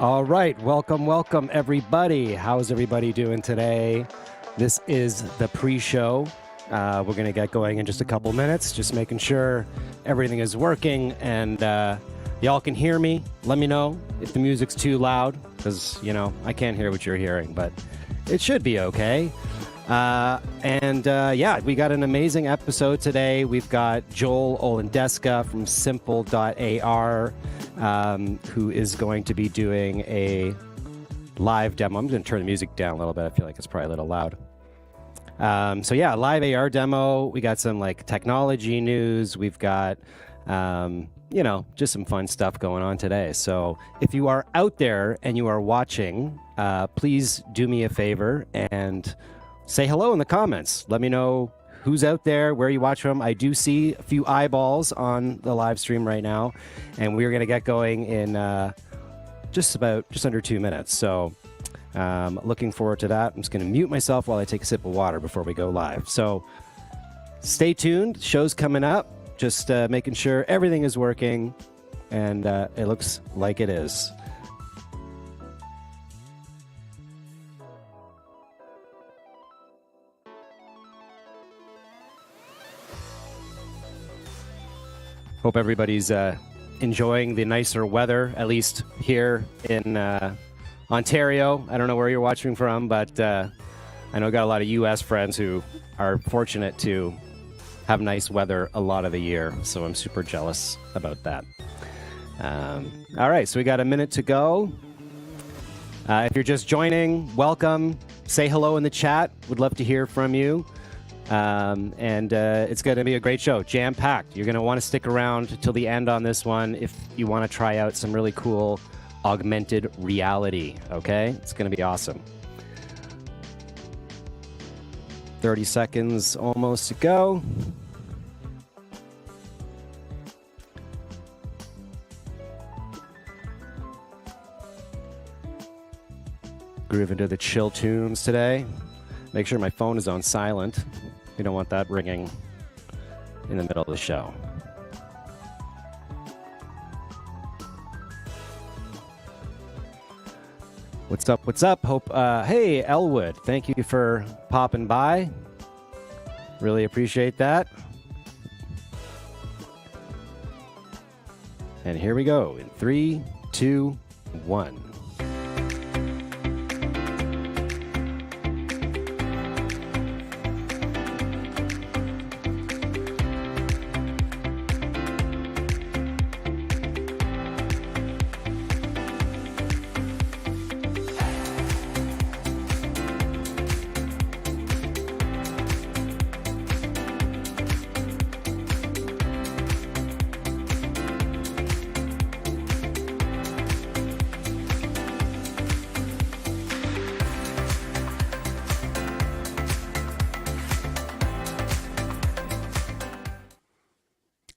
All right, welcome everybody. How's everybody doing today? This is the pre-show. We're going to get going in just a couple minutes, just making sure everything is working and y'all can hear me. Let me know if the music's too loud because, I can't hear what you're hearing, but it should be okay. Yeah, we got an amazing episode today. We've got Joel Olandesca from Simpl.AR, who is going to be doing a live demo. I'm going to turn the music down a little bit. I feel like it's probably a little loud. Live AR demo. We got some technology news. We've got, just some fun stuff going on today. So if you are out there and you are watching, please do me a favor and say hello in the comments. Let me know who's out there, where you watch from. I do see a few eyeballs on the live stream right now, and we're going to get going in just under 2 minutes. So looking forward to that. I'm just going to mute myself while I take a sip of water before we go live. So stay tuned. Show's coming up. Just making sure everything is working, and it looks like it is. Hope everybody's enjoying the nicer weather, at least here in Ontario. I don't know where you're watching from, but I know I got a lot of U.S. friends who are fortunate to have nice weather a lot of the year, so I'm super jealous about that. All right, so we got a minute to go. If you're just joining, welcome. Say hello in the chat. Would love to hear from you. It's going to be a great show, jam-packed. You're going to want to stick around till the end on this one if you want to try out some really cool augmented reality, okay? It's going to be awesome. 30 seconds almost to go. Groove into the chill tunes today. Make sure my phone is on silent. We don't want that ringing in the middle of the show. What's up? What's up? Hope. Hey, Elwood. Thank you for popping by. Really appreciate that. And here we go in 3, 2, 1.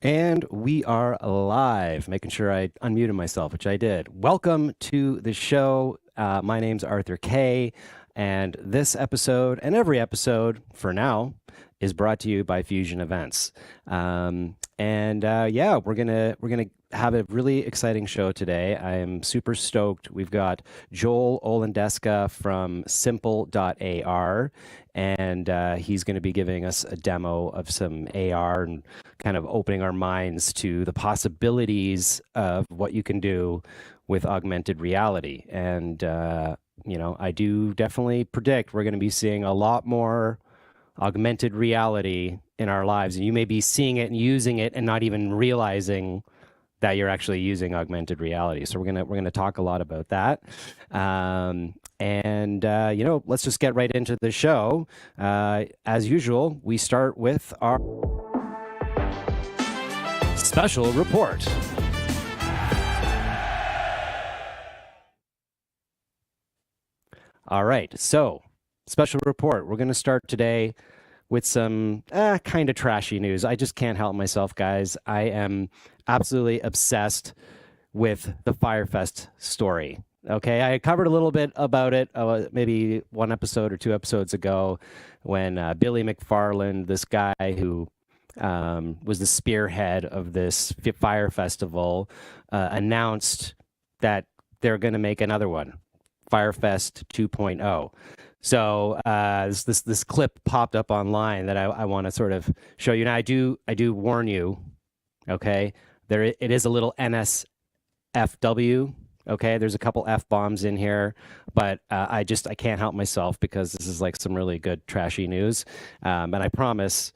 And we are live, making sure I unmuted myself, which I did. Welcome to the show. My name's Arthur Kay, and this episode and every episode for now is brought to you by Fusion Events. We're gonna have a really exciting show today. I am super stoked. We've got Joel Olandesca from Simpl.AR, and he's going to be giving us a demo of some AR and kind of opening our minds to the possibilities of what you can do with augmented reality. And I do definitely predict we're going to be seeing a lot more augmented reality in our lives, and you may be seeing it and using it and not even realizing that you're actually using augmented reality. So we're gonna talk a lot about that. Let's just get right into the show. As usual, we start with our special report. All right, so special report. We're going to start today with some kind of trashy news. I just can't help myself, guys. I am absolutely obsessed with the Firefest story. Okay, I covered a little bit about it maybe 1 episode or 2 episodes ago when Billy McFarland, this guy who was the spearhead of this fire festival, announced that they're going to make another one, Firefest 2.0. So this clip popped up online that I want to sort of show you. Now I do warn you, okay? It is a little NSFW. Okay, there's a couple F bombs in here, but I can't help myself because this is like some really good trashy news, and I promise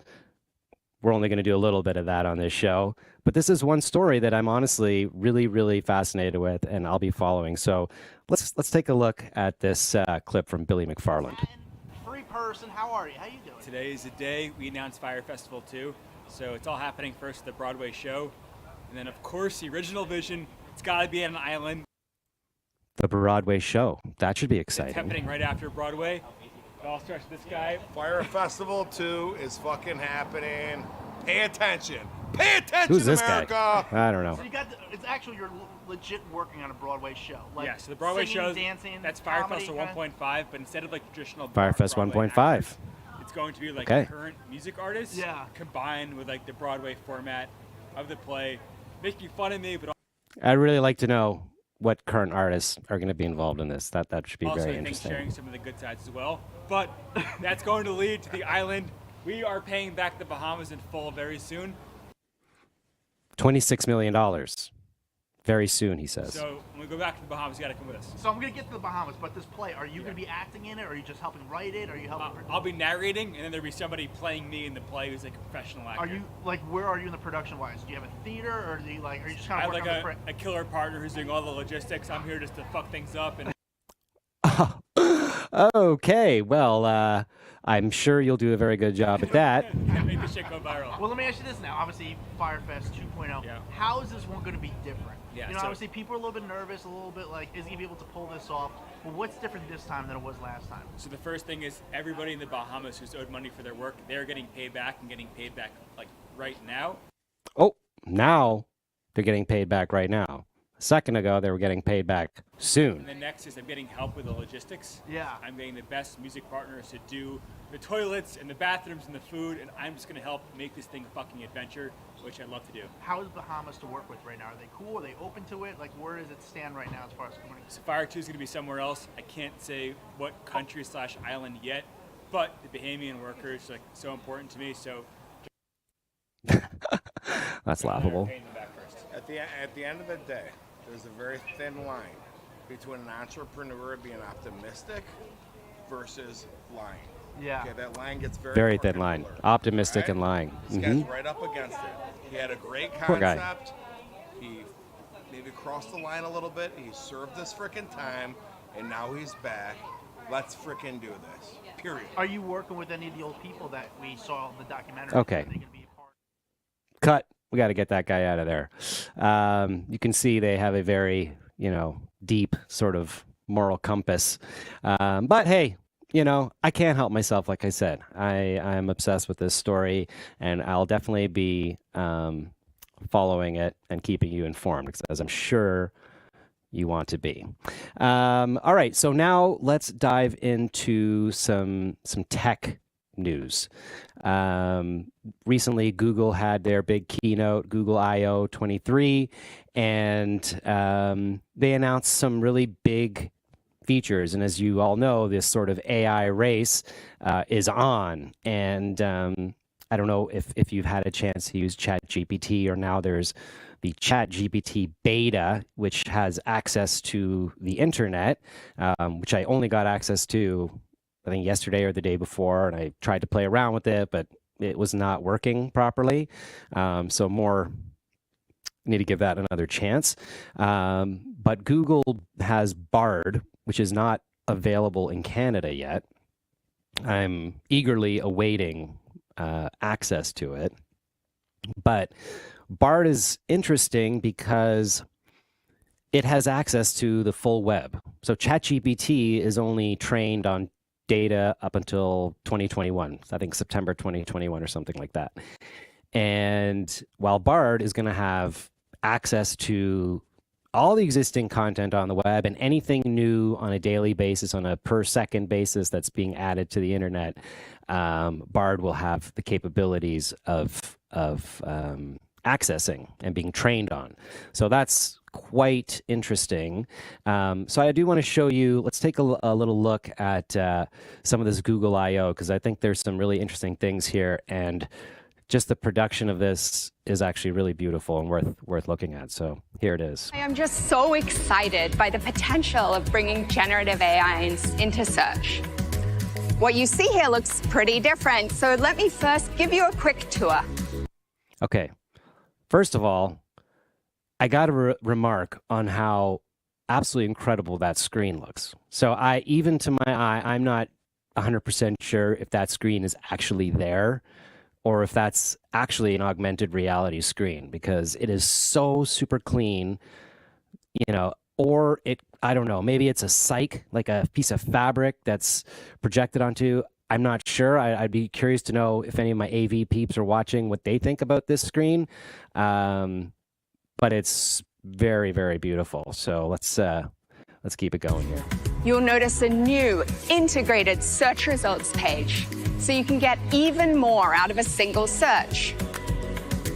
we're only going to do a little bit of that on this show. But this is one story that I'm honestly really, really fascinated with, and I'll be following. So let's take a look at this clip from Billy McFarland. Free person, how are you? How you doing? Today is the day we announced Fire Festival 2, so it's all happening first at the Broadway show, and then of course the original vision. It's got to be at an island. The Broadway show. That should be exciting. It's happening right after Broadway. It all starts with this guy. Fire Festival 2 is fucking happening. Pay attention. Pay attention, Who's this America. Guy? I don't know. So it's actually you're legit working on a Broadway show. Like yeah, so the Broadway singing, show, dancing, that's Fire comedy, Festival 1.5, but instead of like traditional Firefest Broadway 1.5. actors, it's going to be like current music artists combined with like the Broadway format of the play, making fun of me, but I'd really like to know what current artists are going to be involved in this. That should be also, very I think interesting. sharing some of the good sides as well. But that's going to lead to the island. We are paying back the Bahamas in full very soon. $26 million. Very soon, he says. So when we go back to the Bahamas, you got to come with us. So I'm going to get to the Bahamas, but this play, are you going to be acting in it, or are you just helping write it? Are you helping? I'll be narrating, and then there'll be somebody playing me in the play who's like a professional actor. Are you, like, where are you in the production-wise? Do you have a theater, or do you, like, are you just kind I of have working like a killer partner who's doing all the logistics. I'm here just to fuck things up. And Okay, well, I'm sure you'll do a very good job at that. make this shit go viral. Well, let me ask you this now. Obviously, Firefest 2.0. Yeah. How is this one going to be different? Yeah, You know, so- obviously, people are a little bit nervous, a little bit like, is he going to be able to pull this off? But what's different this time than it was last time? So the first thing is everybody in the Bahamas who's owed money for their work, they're getting paid back and getting paid back like right now. Oh, now they're getting paid back right now. A second ago, they were getting paid back soon. And then next is I'm getting help with the logistics. Yeah. I'm getting the best music partners to do the toilets and the bathrooms and the food, and I'm just going to help make this thing a fucking adventure, which I love to do. How is Bahamas to work with right now? Are they cool? Are they open to it? Like, where does it stand right now as far as coming? So Fire 2 is going to be somewhere else. I can't say what country / island yet, but the Bahamian workers are like so important to me, so That's laughable. paying them back first. At the end of the day, there's a very thin line between an entrepreneur being optimistic versus lying. Yeah. Okay, that line gets Very thin fucking line. blurred, Optimistic right? and lying. This Mhm. guy's right up against it. He had a great Poor guy. concept. He maybe crossed the line a little bit. He served his freaking time, and now he's back. Let's freaking do this. Period. Are you working with any of the old people that we saw in the documentary? Okay. Are they gonna be a part? Cut. We got to get that guy out of there. You can see they have a very, deep sort of moral compass. But hey, I can't help myself. Like I said, I'm obsessed with this story, and I'll definitely be following it and keeping you informed, as I'm sure you want to be. All right, so now let's dive into some tech news. Recently, Google had their big keynote, Google I/O 23, and they announced some really big features. And as you all know, this sort of AI race is on. And I don't know if you've had a chance to use ChatGPT, or now there's the ChatGPT beta, which has access to the internet, which I only got access to, I think, yesterday or the day before, and I tried to play around with it, but it was not working properly. So more need to give that another chance. But Google has Bard, which is not available in Canada yet. I'm eagerly awaiting access to it. But Bard is interesting because it has access to the full web. So ChatGPT is only trained on data up until 2021, I think September 2021 or something like that. And while Bard is going to have access to all the existing content on the web and anything new on a daily basis, on a per second basis that's being added to the internet, Bard will have the capabilities of accessing and being trained on. So that's quite interesting. So I do want to show you, let's take a little look at some of this Google I/O, because I think there's some really interesting things here, and just the production of this is actually really beautiful and worth looking at. So here it is. I am just so excited by the potential of bringing generative AI into search. What you see here looks pretty different, so let me first give you a quick tour. Okay, first of all, I got to remark on how absolutely incredible that screen looks. So even to my eye, I'm not 100% sure if that screen is actually there, or if that's actually an augmented reality screen, because it is so super clean, or I don't know, maybe it's a cyc, like a piece of fabric that's projected onto. I'm not sure. I'd be curious to know if any of my AV peeps are watching, what they think about this screen. But it's very, very beautiful. So let's keep it going here. You'll notice a new integrated search results page, so you can get even more out of a single search.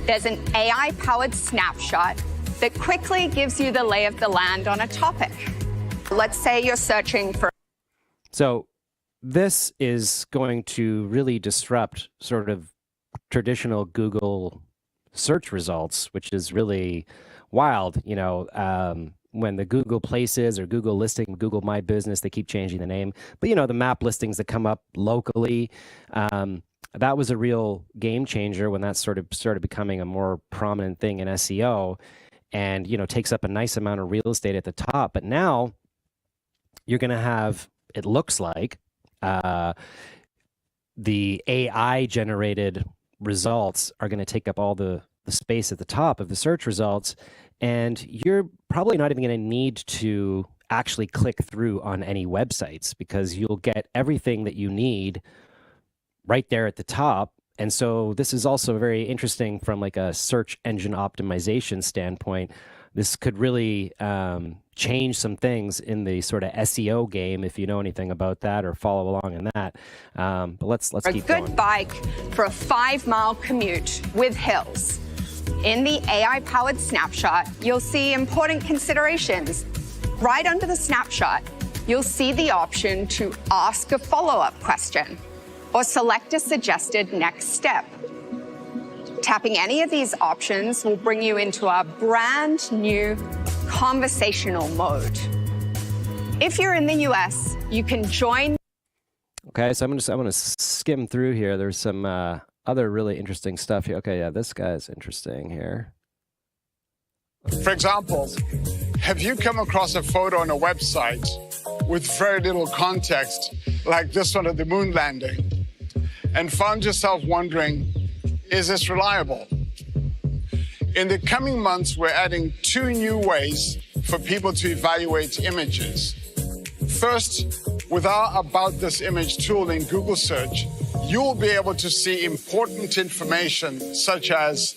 There's an AI-powered snapshot that quickly gives you the lay of the land on a topic. Let's say you're searching for... So this is going to really disrupt sort of traditional Google search results, which is really wild. When the Google Places or Google Listing, Google My Business, they keep changing the name. But, the map listings that come up locally, that was a real game changer when that sort of started becoming a more prominent thing in SEO, and, takes up a nice amount of real estate at the top. But now you're going to have, it looks like, the AI-generated results are going to take up all the space at the top of the search results, and you're probably not even going to need to actually click through on any websites, because you'll get everything that you need right there at the top. And so this is also very interesting from like a search engine optimization standpoint. This could really change some things in the sort of SEO game, if you know anything about that or follow along in that. But let's keep going. A good bike for a 5-mile commute with hills. In the AI-powered snapshot, you'll see important considerations. Right under the snapshot, you'll see the option to ask a follow-up question or select a suggested next step. Tapping any of these options will bring you into our brand new conversational mode. If you're in the US, you can join. Okay, so I'm gonna skim through here. There's some other really interesting stuff here. Okay, yeah, this guy's interesting here. For example, have you come across a photo on a website with very little context, like this one of the moon landing, and found yourself wondering, is this reliable? In the coming months, we're adding 2 new ways for people to evaluate images. First, with our About This Image tool in Google Search, you'll be able to see important information such as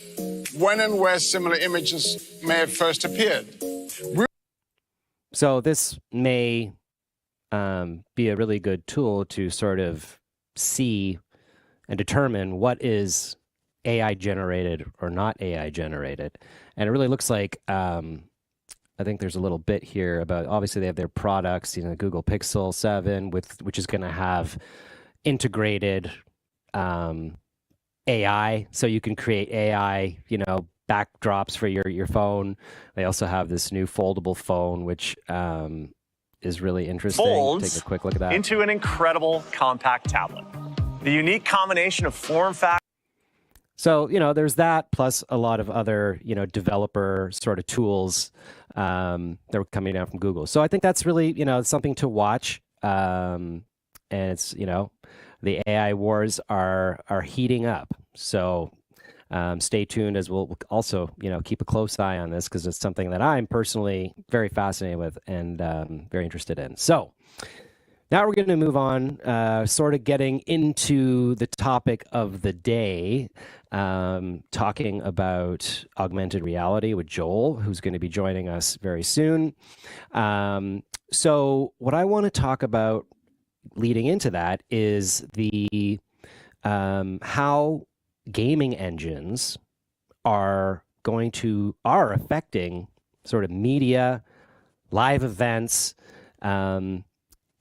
when and where similar images may have first appeared. So this may be a really good tool to sort of see and determine what is AI generated or not AI generated. And it really looks like, I think there's a little bit here about, obviously they have their products, Google Pixel 7, which is going to have integrated AI, so you can create AI, backdrops for your phone. They also have this new foldable phone, which is really interesting. Folds take a quick look at that. Into an incredible compact tablet. The unique combination of form factor. So, there's that, plus a lot of other, developer sort of tools that are coming down from Google. So I think that's really, something to watch. And it's, the AI wars are heating up. So stay tuned, as we'll also, keep a close eye on this, because it's something that I'm personally very fascinated with and very interested in. So now we're going to move on, sort of getting into the topic of the day, talking about augmented reality with Joel, who's going to be joining us very soon. So what I want to talk about leading into that is the how gaming engines are affecting sort of media, live events, and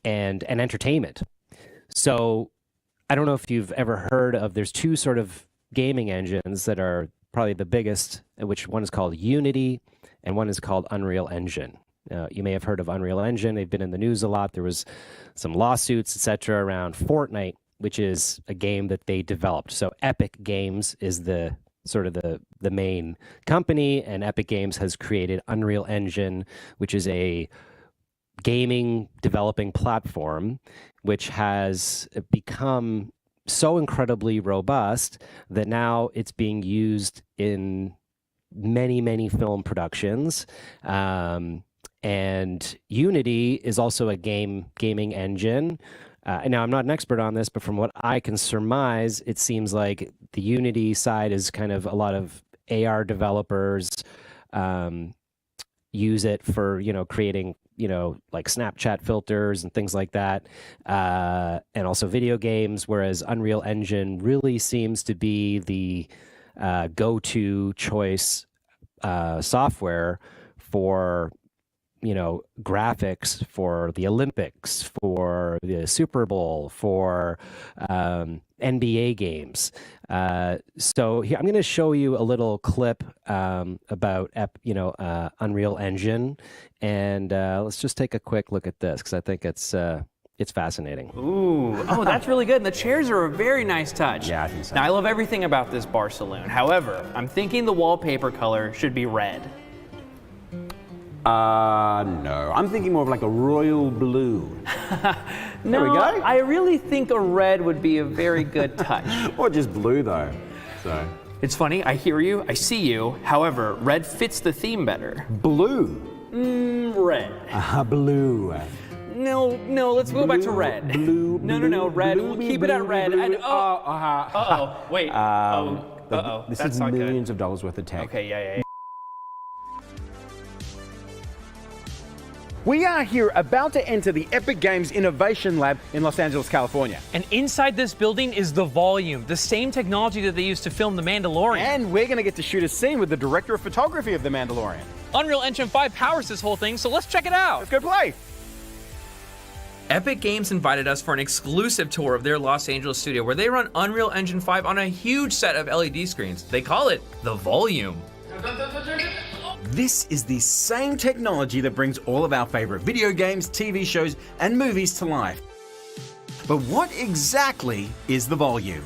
entertainment. So I don't know if you've ever heard of, there's two sort of gaming engines that are probably the biggest, which one is called Unity and one is called Unreal Engine. You may have heard of Unreal Engine. They've been in the news a lot. There was some lawsuits, etc., around Fortnite, which is a game that they developed. So Epic Games is the sort of the main company, and Epic Games has created Unreal Engine, which is a gaming developing platform, which has become so incredibly robust that now it's being used in many, many film productions. And Unity is also a gaming engine. And now I'm not an expert on this, but from what I can surmise, it seems like the Unity side is kind of a lot of AR developers use it for, creating, like Snapchat filters and things like that, and also video games, whereas Unreal Engine really seems to be the go-to choice software for graphics for the Olympics, for the Super Bowl, for NBA games. So here, I'm going to show you a little clip about Unreal Engine, and let's just take a quick look at this because I think it's fascinating. Ooh, oh, that's really good. And the chairs are a very nice touch. Yeah, I think so. Now, I love everything about this bar saloon. However, I'm thinking the wallpaper color should be red. No. I'm thinking more of like a royal blue. No, There we go. I really think a red would be a very good touch. Or just blue though. So. It's funny, I hear you, I see you. However, red fits the theme better. Blue. Red. Blue. No, let's go back to red. Blue. No, red. We'll keep it at red. And wait. This That's is not millions of dollars worth of tech. Okay, yeah. We are here about to enter the Epic Games Innovation Lab in Los Angeles, California. And inside this building is the Volume, the same technology that they used to film The Mandalorian. And we're going to get to shoot a scene with the director of photography of The Mandalorian. Unreal Engine 5 powers this whole thing, so let's check it out. Let's go play. Epic Games invited us for an exclusive tour of their Los Angeles studio where they run Unreal Engine 5 on a huge set of LED screens. They call it the Volume. This is the same technology that brings all of our favorite video games, TV shows, and movies to life. But what exactly is the Volume?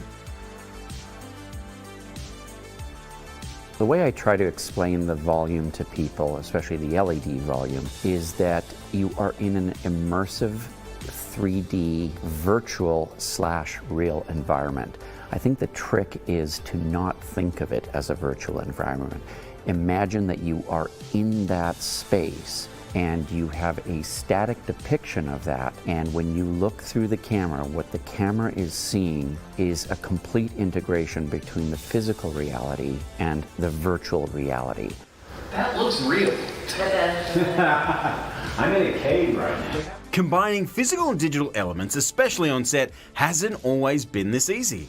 The way I try to explain the Volume to people, especially the LED Volume, is that you are in an immersive 3D virtual/real environment. I think the trick is to not think of it as a virtual environment. Imagine that you are in that space and you have a static depiction of that, and when you look through the camera, what the camera is seeing is a complete integration between the physical reality and the virtual reality. That looks real. I'm in a cave right now. Combining physical and digital elements, especially on set, hasn't always been this easy.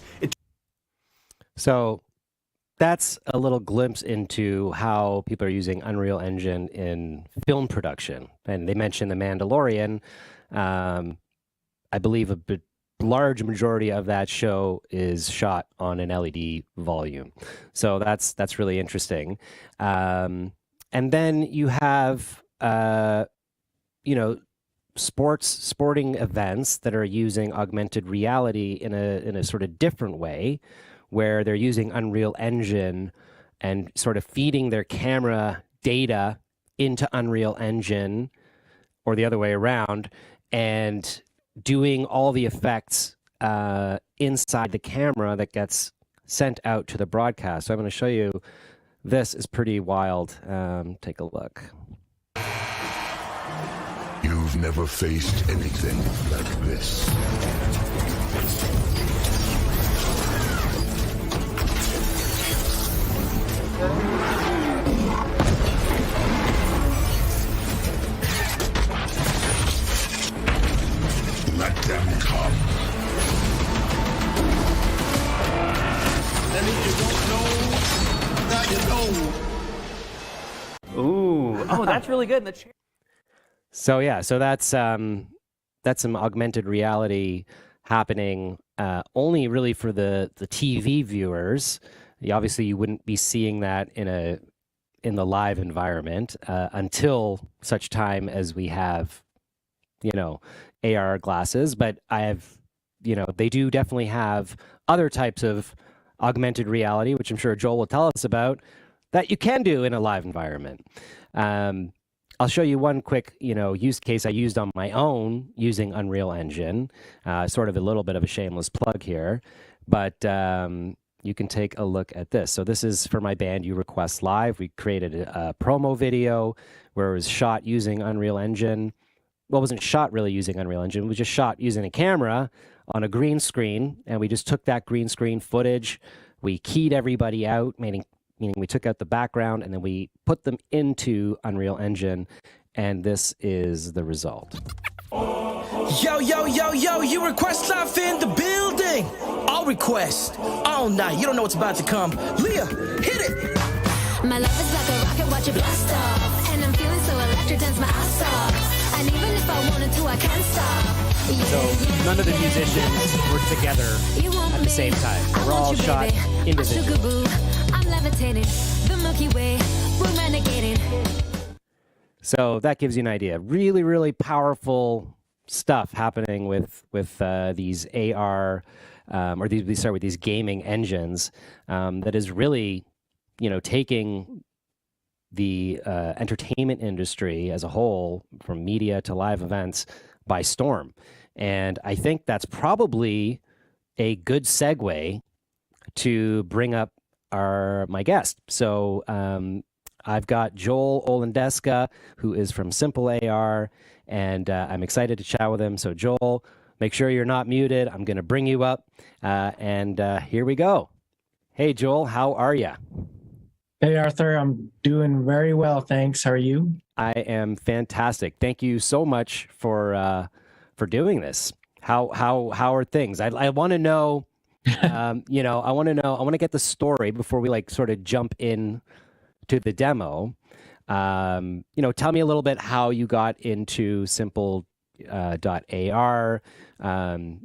So that's a little glimpse into how people are using Unreal Engine in film production. And they mentioned The Mandalorian. I believe a large majority of that show is shot on an LED Volume. So that's really interesting. And then you have, sporting events that are using augmented reality in a sort of different way, where they're using Unreal Engine and sort of feeding their camera data into Unreal Engine, or the other way around, and doing all the effects inside the camera that gets sent out to the broadcast. So I'm going to show you, this is pretty wild. Take a look. You've never faced anything like this. Let them come. That means you don't know, now you know. Ooh, Oh, that's really good. The chair. So yeah, so that's some augmented reality happening only really for the TV viewers. Obviously, you wouldn't be seeing that in the live environment until such time as we have, AR glasses. But they do definitely have other types of augmented reality, which I'm sure Joel will tell us about, that you can do in a live environment. I'll show you one quick, use case I used on my own using Unreal Engine. Sort of a little bit of a shameless plug here, but you can take a look at this. So this is for my band You Request Live. We created a promo video where it was shot using Unreal Engine. Well, it wasn't shot really using Unreal Engine. It was just shot using a camera on a green screen, and we just took that green screen footage. We keyed everybody out, meaning we took out the background, and then we put them into Unreal Engine, and this is the result. Yo, yo, yo, yo, You Request Live in the building. All request, all night. You don't know what's about to come. Leah, hit it. My love is like a rocket, watch it blast off. And I'm feeling so electric, dance my ass off. And even if I wanted to, I can't stop. So none of the musicians were together at the same time. We're all shot individually. I'm levitating, the Milky Way, we're renegading. So that gives you an idea. Really, really powerful stuff happening with these AR or these gaming engines that is really, taking the entertainment industry as a whole, from media to live events, by storm. And I think that's probably a good segue to bring up my guest. So I've got Joel Olandesca, who is from Simpl.AR, and I'm excited to chat with him. So Joel, make sure you're not muted. I'm going to bring you up, and here we go. Hey, Joel, how are you? Hey, Arthur, I'm doing very well, thanks. How are you? I am fantastic. Thank you so much for doing this. How are things? I want to know. I want to get the story before we sort of jump in to the demo. Tell me a little bit how you got into Simpl.AR.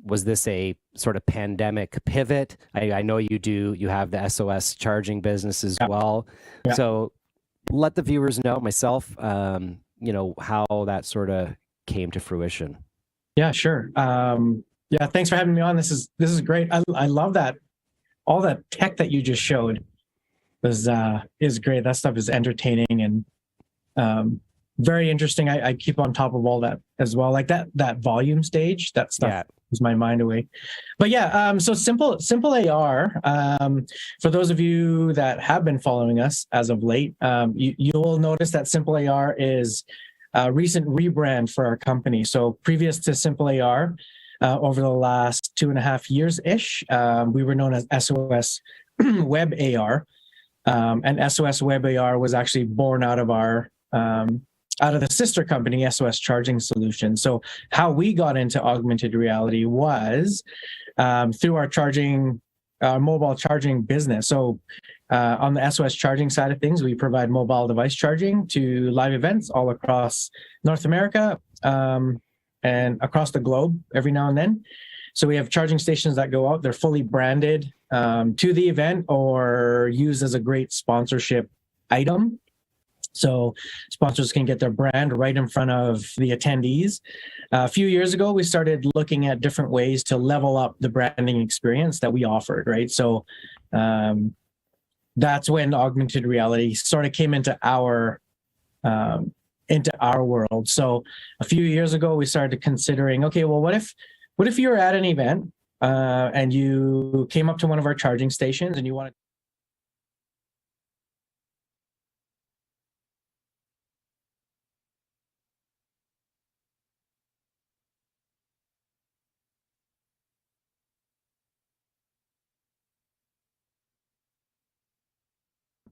Was this a sort of pandemic pivot? I know you have the SOS charging business as well. Yeah. So let the viewers know, myself, how that sort of came to fruition. Yeah, sure. Yeah, thanks for having me on. This is great. I love that. All that tech that you just showed is great. That stuff is entertaining and very interesting. I keep on top of all that as well. Like that volume stage, that stuff was my mind away. But yeah, so Simpl.AR, for those of you that have been following us as of late, you'll notice that Simpl.AR is a recent rebrand for our company. So previous to Simpl.AR, over the last 2.5 years-ish, we were known as SOS Web AR. And SOS Web AR was actually born out of the sister company, SOS Charging Solutions. So how we got into augmented reality was through our mobile charging business. So on the SOS charging side of things, we provide mobile device charging to live events all across North America and across the globe every now and then. So we have charging stations that go out. They're fully branded to the event or used as a great sponsorship item. So sponsors can get their brand right in front of the attendees. A few years ago, we started looking at different ways to level up the branding experience that we offered, right? So that's when augmented reality sort of came into our world. So a few years ago, we started considering, okay, well, what if you were at an event and you came up to one of our charging stations and you wanted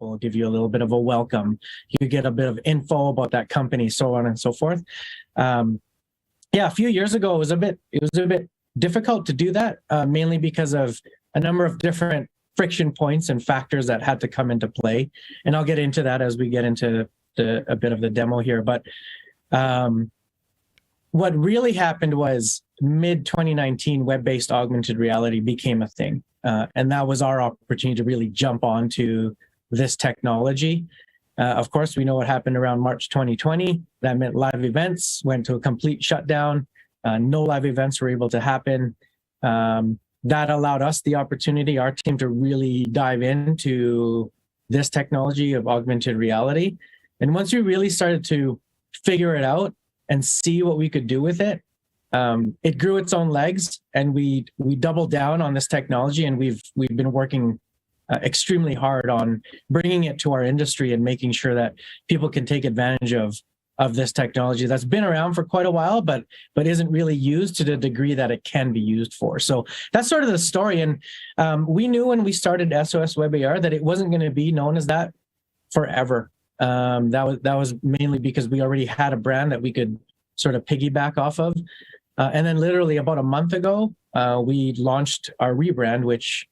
will give you a little bit of a welcome. You get a bit of info about that company, so on and so forth. A few years ago, it was a bit difficult to do that, mainly because of a number of different friction points and factors that had to come into play. And I'll get into that as we get into a bit of the demo here. But what really happened was mid 2019, web-based augmented reality became a thing. And that was our opportunity to really jump onto this technology. Of course, we know what happened around March 2020. That meant live events went to a complete shutdown. No live events were able to happen. That allowed us the opportunity, our team, to really dive into this technology of augmented reality. And once we really started to figure it out and see what we could do with it, it grew its own legs, and we doubled down on this technology, and we've been working extremely hard on bringing it to our industry and making sure that people can take advantage of this technology that's been around for quite a while, but isn't really used to the degree that it can be used for. So that's sort of the story. And we knew when we started SOS Web AR that it wasn't going to be known as that forever. That was mainly because we already had a brand that we could sort of piggyback off of. And then literally about a month ago, we launched our rebrand, which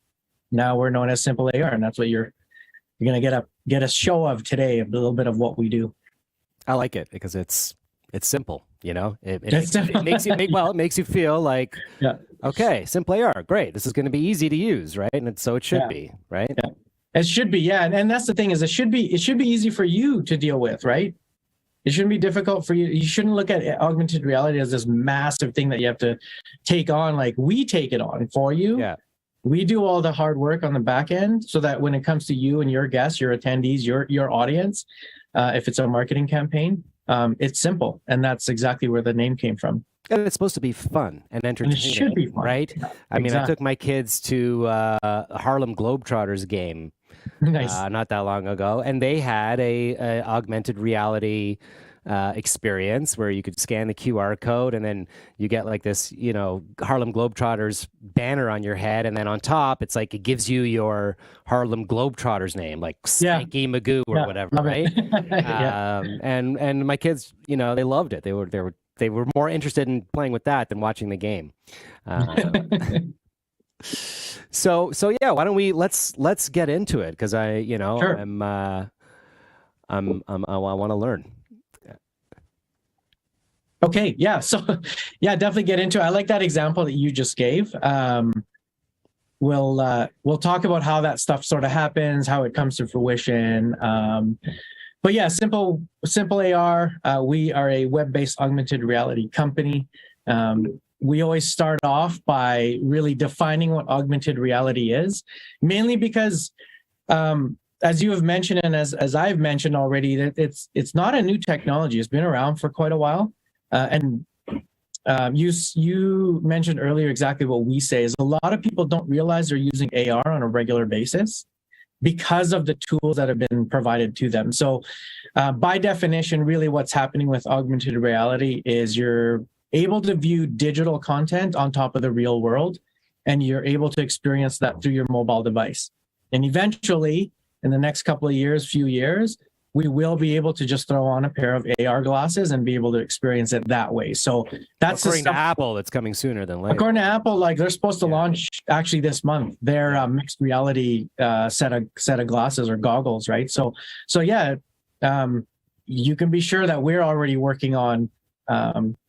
now we're known as Simpl.AR, and that's what you're going to get a show of today, a little bit of what we do. I like it because it's simple, you know. It makes you feel like, okay, Simpl.AR, great. This is going to be easy to use, right? And so it should be, right? Yeah. It should be, yeah. And that's the thing, is it should be easy for you to deal with, right? It shouldn't be difficult for you. You shouldn't look at augmented reality as this massive thing that you have to take on. Like, we take it on for you. Yeah. We do all the hard work on the back end so that when it comes to you and your guests, your attendees, your audience, if it's a marketing campaign, it's simple. And that's exactly where the name came from. And it's supposed to be fun and entertaining, and it should be fun. Right? Yeah, I mean, exactly. I took my kids to a Harlem Globetrotters game not that long ago, and they had a augmented reality experience where you could scan the QR code, and then you get like this, you know, Harlem Globetrotters banner on your head, and then on top it's like it gives you your Harlem Globetrotters name, like Spanky Magoo or whatever, right? And my kids, you know, they loved it. They were more interested in playing with that than watching the game. So yeah, why don't we let's get into it, because I want to learn. Okay, yeah. So yeah, definitely get into it. I like that example that you just gave. We'll talk about how that stuff sort of happens, how it comes to fruition. But yeah, Simpl.AR, we are a web-based augmented reality company. We always start off by really defining what augmented reality is, mainly because, as you have mentioned, and as I've mentioned already, that it's not a new technology. It's been around for quite a while. And you mentioned earlier exactly what we say is a lot of people don't realize they're using AR on a regular basis because of the tools that have been provided to them. So by definition, really what's happening with augmented reality is you're able to view digital content on top of the real world, and you're able to experience that through your mobile device. And eventually, in the next few years, we will be able to just throw on a pair of AR glasses and be able to experience it that way. So that's according to Apple, it's coming sooner than later. According to Apple, like they're supposed to launch actually this month their mixed reality set of glasses or goggles, right? So yeah, you can be sure that we're already working on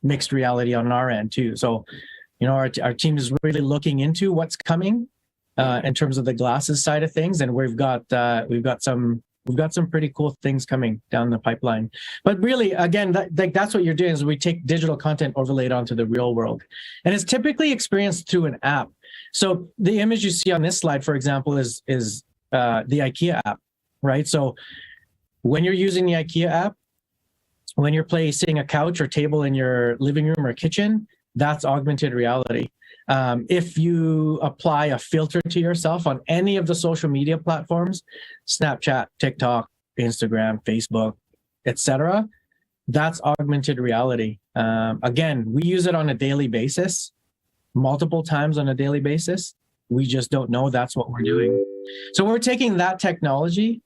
mixed reality on our end too. So, you know, our team is really looking into what's coming in terms of the glasses side of things, and we've got some pretty cool things coming down the pipeline. But really, again, that's what you're doing, is we take digital content overlaid onto the real world. And it's typically experienced through an app. So the image you see on this slide, for example, is the IKEA app, right? So when you're using the IKEA app, when you're placing a couch or table in your living room or kitchen, that's augmented reality. If you apply a filter to yourself on any of the social media platforms, Snapchat, TikTok, Instagram, Facebook, etc., that's augmented reality. Again, we use it on a daily basis, multiple times on a daily basis. We just don't know that's what we're doing. So we're taking that technology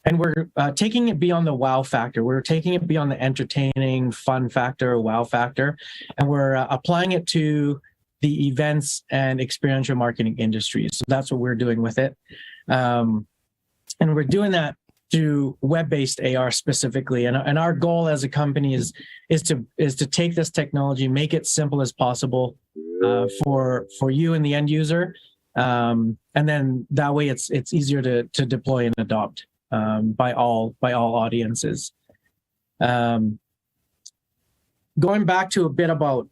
and we're taking it beyond the wow factor. We're taking it beyond the entertaining, fun factor, wow factor, and we're applying it to the events and experiential marketing industries. So that's what we're doing with it. And we're doing that through web-based AR specifically. And our goal as a company is to take this technology, make it simple as possible for you and the end user. And then that way it's easier to deploy and adopt by all audiences. Going back to a bit about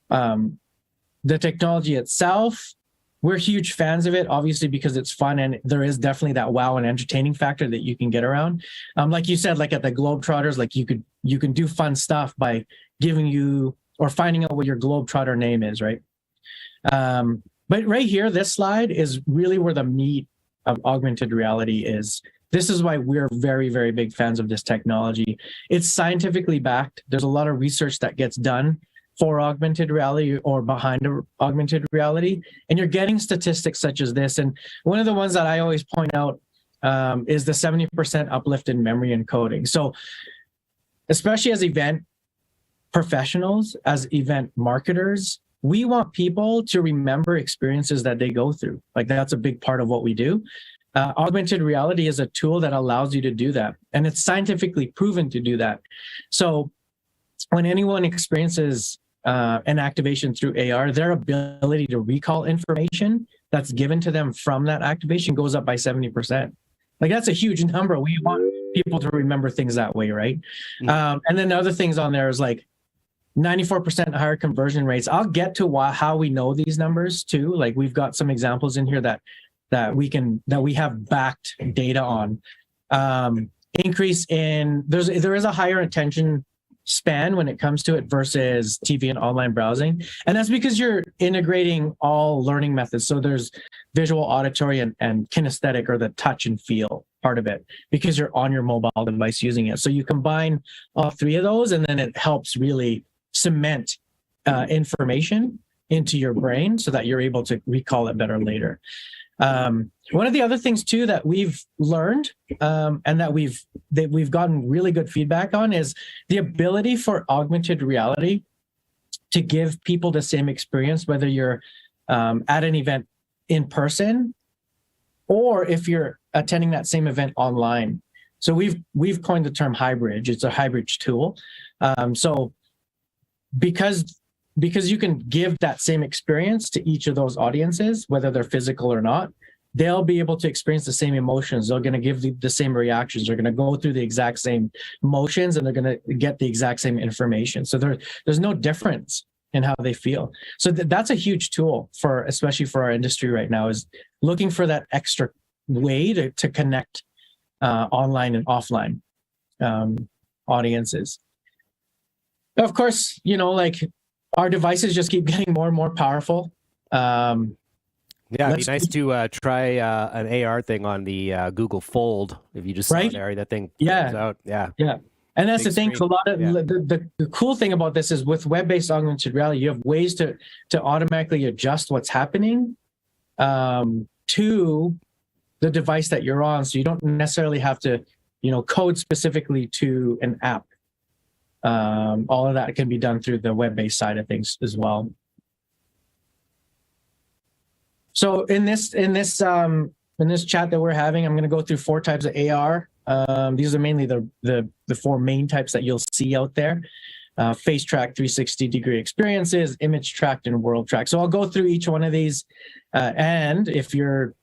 the technology itself, we're huge fans of it, obviously, because it's fun and there is definitely that wow and entertaining factor that you can get around. Like you said, like at the Globetrotters, like you can do fun stuff by giving you or finding out what your Globetrotter name is, right? But right here, this slide is really where the meat of augmented reality is. This is why we're very, very big fans of this technology. It's scientifically backed. There's a lot of research that gets done for augmented reality or behind augmented reality. And you're getting statistics such as this. And one of the ones that I always point out is the 70% uplift in memory encoding. So especially as event professionals, as event marketers, we want people to remember experiences that they go through. Like that's a big part of what we do. Augmented reality is a tool that allows you to do that. And it's scientifically proven to do that. So when anyone experiences an activation through AR, their ability to recall information that's given to them from that activation goes up by 70%. Like that's a huge number. We want people to remember things that way, right? And then the other things on there is like 94% higher conversion rates. I'll get to how we know these numbers too. Like we've got some examples in here that we have backed data on. Increase in there is a higher attention span when it comes to it versus TV and online browsing. And that's because you're integrating all learning methods. So there's visual, auditory, and kinesthetic, or the touch and feel part of it, because you're on your mobile device using it. So you combine all three of those, and then it helps really cement information into your brain so that you're able to recall it better later. One of the other things too that we've learned and that we've gotten really good feedback on is the ability for augmented reality to give people the same experience, whether you're at an event in person or if you're attending that same event online. So we've coined the term hybrid. It's a hybrid tool. So because you can give that same experience to each of those audiences, whether they're physical or not, they'll be able to experience the same emotions. They're going to give the same reactions. They're going to go through the exact same motions, and they're going to get the exact same information. So there's no difference in how they feel. So that's a huge tool especially for our industry right now, is looking for that extra way to connect online and offline audiences. Of course, like our devices just keep getting more and more powerful. Yeah, it'd be nice to try an AR thing on the Google Fold. If you just saw it, Ari, that thing comes out. Yeah. And that's the thing. A lot of the cool thing about this is with web-based augmented reality, you have ways to automatically adjust what's happening to the device that you're on. So you don't necessarily have to, code specifically to an app. All of that can be done through the web-based side of things as well. So in this chat that we're having, I'm going to go through 4 types of AR. These are mainly the 4 main types that you'll see out there: face track, 360-degree experiences, image tracked, and world track. So I'll go through each one of these, and if you're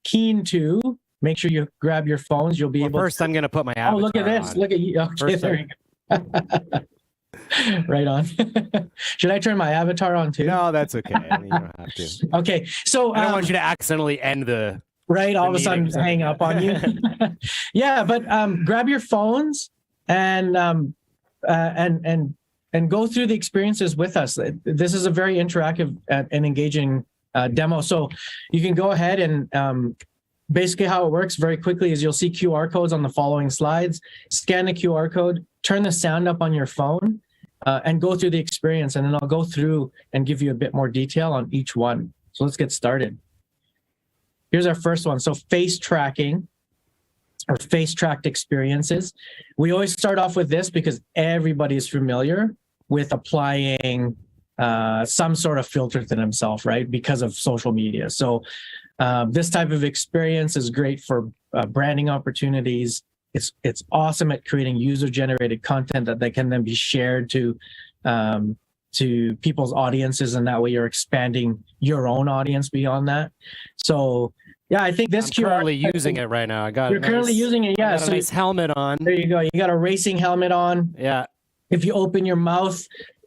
keen to, make sure you grab your phones. You'll be able. First, I'm going to put my avatar. Oh, look at this! On. Look at you. Okay, there you go. Right on. Should I turn my avatar on too? No, that's okay. I mean, you don't have to. Okay, so I don't want you to accidentally end the all of a sudden hang up on you. Yeah, but grab your phones and go through the experiences with us. This is a very interactive and engaging demo. So you can go ahead and basically how it works very quickly is you'll see QR codes on the following slides. Scan the QR code, turn the sound up on your phone, and go through the experience. And then I'll go through and give you a bit more detail on each one. So let's get started. Here's our first one. So face tracking or face tracked experiences. We always start off with this because everybody is familiar with applying some sort of filter to themselves, right? Because of social media. So This type of experience is great for branding opportunities. It's awesome at creating user-generated content that they can then be shared to people's audiences, and that way you're expanding your own audience beyond that. So yeah, I think this I'm currently using it right now. You're currently using it, yeah. I got a nice helmet on. There you go. You got a racing helmet on. Yeah. If you open your mouth,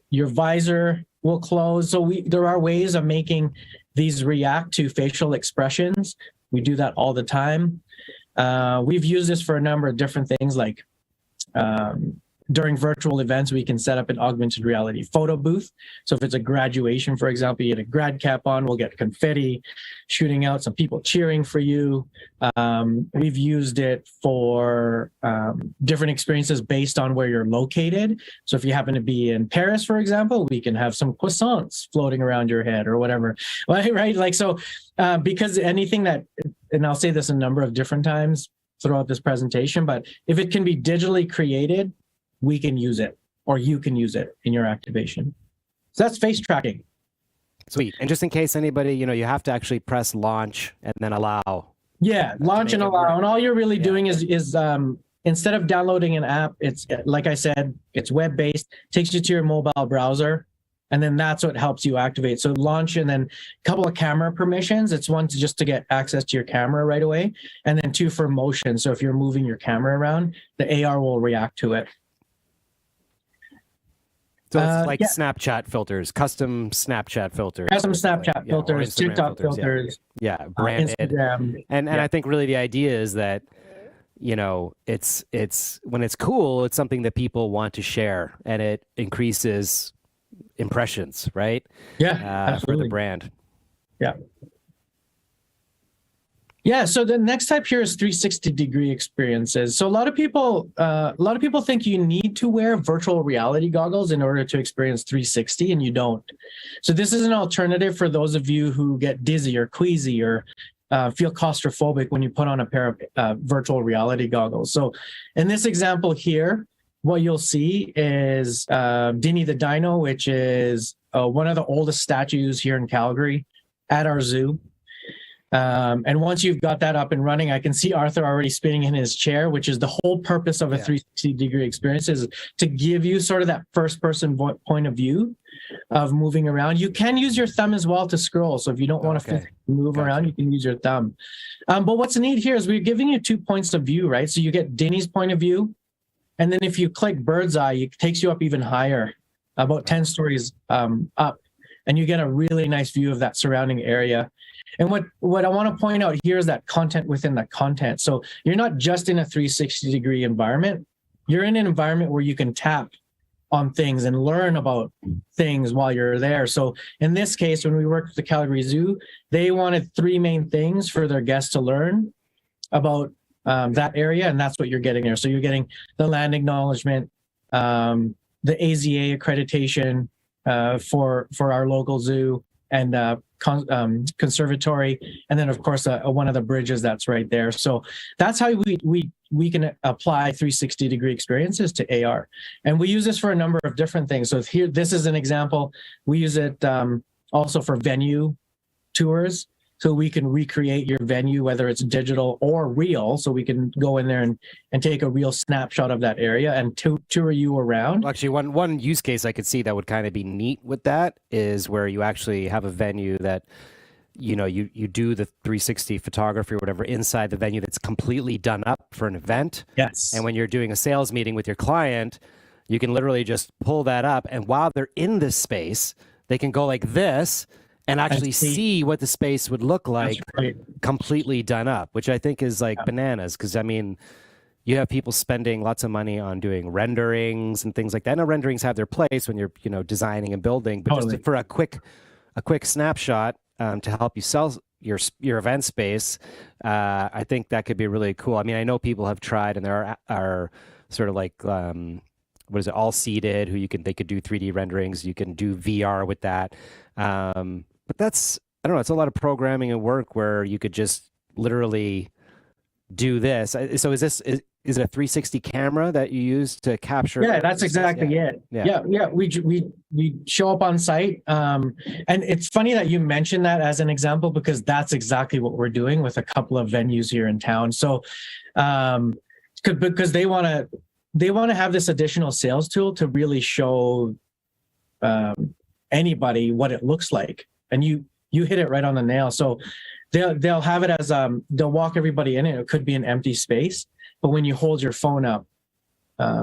your visor will close. So there are ways of making these react to facial expressions. We do that all the time. We've used this for a number of different things, like during virtual events, we can set up an augmented reality photo booth. So if it's a graduation, for example, you get a grad cap on, we'll get confetti shooting out, some people cheering for you. We've used it for different experiences based on where you're located. So if you happen to be in Paris, for example, we can have some croissants floating around your head or whatever, right? Like, so because anything that, and I'll say this a number of different times throughout this presentation, but if it can be digitally created, we can use it, or you can use it in your activation. So that's face tracking. Sweet. And just in case anybody, you have to actually press launch and then allow. Yeah, launch and allow. And all you're really doing is instead of downloading an app, it's, like I said, it's web-based, takes you to your mobile browser, and then that's what helps you activate. So launch, and then a couple of camera permissions. It's one to just to get access to your camera right away, and then two for motion. So if you're moving your camera around, the AR will react to it. So it's like Snapchat filters, custom Snapchat filters. Custom Snapchat filters, TikTok filters. Yeah, branded. Instagram. And I think really the idea is that, it's when it's cool, it's something that people want to share, and it increases impressions, right? Yeah, For absolutely. the brand. Yeah. Yeah, so the next type here is 360-degree experiences. So a lot of people think you need to wear virtual reality goggles in order to experience 360, and you don't. So this is an alternative for those of you who get dizzy or queasy or feel claustrophobic when you put on a pair of virtual reality goggles. So in this example here, what you'll see is Dinny the Dino, which is one of the oldest statues here in Calgary at our zoo. And once you've got that up and running, I can see Arthur already spinning in his chair, which is the whole purpose of a 360-degree experience, is to give you sort of that first-person point of view of moving around. You can use your thumb as well to scroll. So if you don't want to move around, you can use your thumb. But what's neat here is we're giving you 2 points of view, right? So you get Dinny's point of view, and then if you click bird's eye, it takes you up even higher, about 10 stories up, and you get a really nice view of that surrounding area. And what I want to point out here is that content within the content. So you're not just in a 360-degree environment. You're in an environment where you can tap on things and learn about things while you're there. So in this case, when we worked with the Calgary Zoo, they wanted 3 main things for their guests to learn about that area, and that's what you're getting there. So you're getting the land acknowledgement, the AZA accreditation for our local zoo, and conservatory, and then of course one of the bridges that's right there. So that's how we can apply 360-degree experiences to AR, and we use this for a number of different things. So here, this is an example. We use it also for venue tours, so we can recreate your venue, whether it's digital or real. So we can go in there and take a real snapshot of that area and tour you around. Well, actually, one use case I could see that would kind of be neat with that is where you actually have a venue that, you do the 360 photography or whatever inside the venue that's completely done up for an event. Yes. And when you're doing a sales meeting with your client, you can literally just pull that up, and while they're in this space, they can go like this and actually see what the space would look like completely done up, which I think is like bananas. Because, I mean, you have people spending lots of money on doing renderings and things like that. I know renderings have their place when you're, designing and building, but just for a quick snapshot to help you sell your event space, I think that could be really cool. I mean, I know people have tried, and there are sort of like, what is it, all seated, they could do 3D renderings. You can do VR with that. But that's, I don't know, it's a lot of programming and work where you could just literally do this. So is is it a 360 camera that you use to capture? Yeah, that's exactly it. Yeah. We show up on site, and it's funny that you mentioned that as an example, because that's exactly what we're doing with a couple of venues here in town. So, because they want to have this additional sales tool to really show anybody what it looks like, and you hit it right on the nail. So they'll have it as they'll walk everybody in, and it could be an empty space. But when you hold your phone up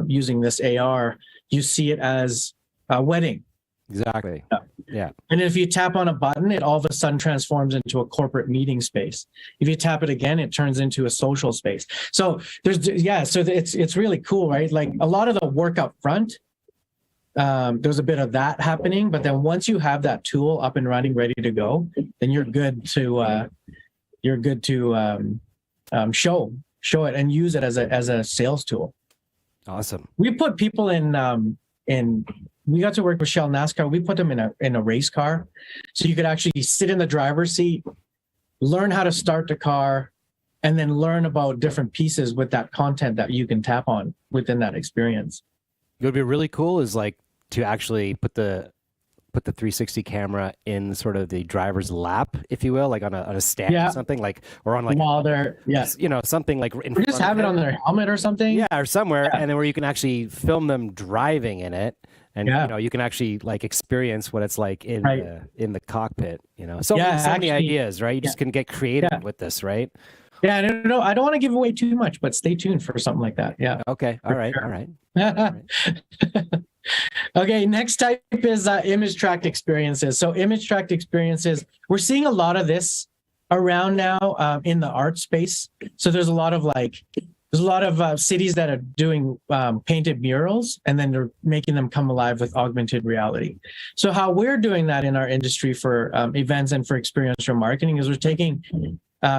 using this AR, you see it as a wedding. Exactly. Yeah. And if you tap on a button, it all of a sudden transforms into a corporate meeting space. If you tap it again, it turns into a social space. So it's really cool, right? Like a lot of the work up front, there's a bit of that happening, but then once you have that tool up and running, ready to go, then you're good to show it and use it as a sales tool. Awesome. We put people we got to work with Olandesca. We put them in a race car, so you could actually sit in the driver's seat, learn how to start the car, and then learn about different pieces with that content that you can tap on within that experience. What would be really cool is like to actually put the 360 camera in sort of the driver's lap, if you will, like on a stand or something, like, or on like while they're something like in or just have it on their helmet or something, or somewhere, and then where you can actually film them driving in it, and you can actually like experience what it's like in the cockpit. So many ideas, right? You just can get creative with this, right? Yeah, no, I don't want to give away too much, but stay tuned for something like that. Yeah. Okay. All right. Okay, next type is image tracked experiences. So image tracked experiences, we're seeing a lot of this around now in the art space. So there's a lot of cities that are doing painted murals, and then they're making them come alive with augmented reality. So how we're doing that in our industry for events and for experiential marketing is we're taking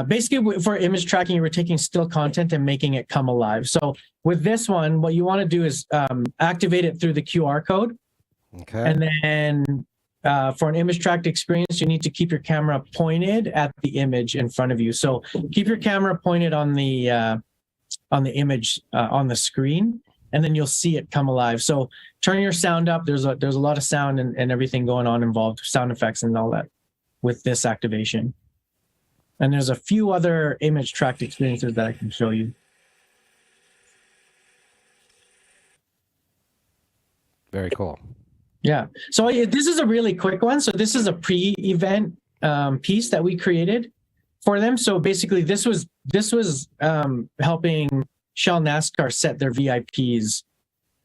basically for image tracking, we're taking still content and making it come alive. So with this one, what you want to do is activate it through the QR code. Okay. And then for an image tracked experience, you need to keep your camera pointed at the image in front of you. So keep your camera pointed on the image on the screen, and then you'll see it come alive. So turn your sound up. There's a lot of sound and everything going on involved, sound effects and all that with this activation. And there's a few other image tracked experiences that I can show you. Very cool. Yeah. So this is a really quick one. So this is a pre-event piece that we created for them. So basically, this was helping Olandesca set their VIPs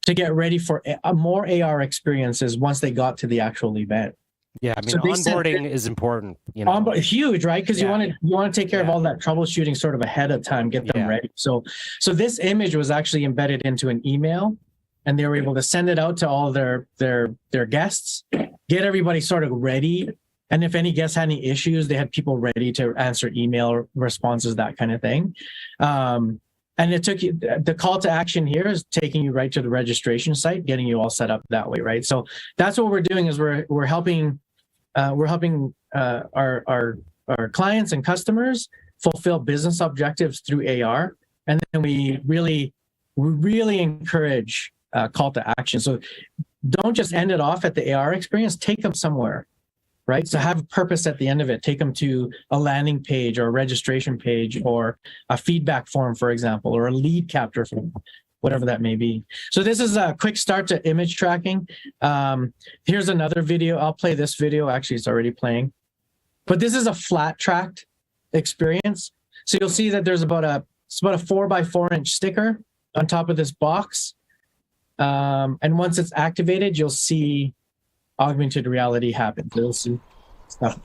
to get ready for more AR experiences once they got to the actual event. Yeah, I mean, onboarding is important. Huge, right? Because you want to take care of all that troubleshooting sort of ahead of time, get them ready. So this image was actually embedded into an email, and they were able to send it out to all their guests, get everybody sort of ready. And if any guests had any issues, they had people ready to answer email responses, that kind of thing. And it took you, the call to action here is taking you right to the registration site, getting you all set up that way, right? So that's what we're doing is we're helping our clients and customers fulfill business objectives through AR, and then we really encourage call to action. So don't just end it off at the AR experience. Take them somewhere. Right? So have a purpose at the end of it. Take them to a landing page or a registration page or a feedback form, for example, or a lead capture form, whatever that may be. So this is a quick start to image tracking. Here's another video. I'll play this video. Actually, it's already playing. But this is a flat tracked experience. So you'll see that there's about a 4x4 inch sticker on top of this box. And once it's activated, you'll see augmented reality happens. You'll see stuff.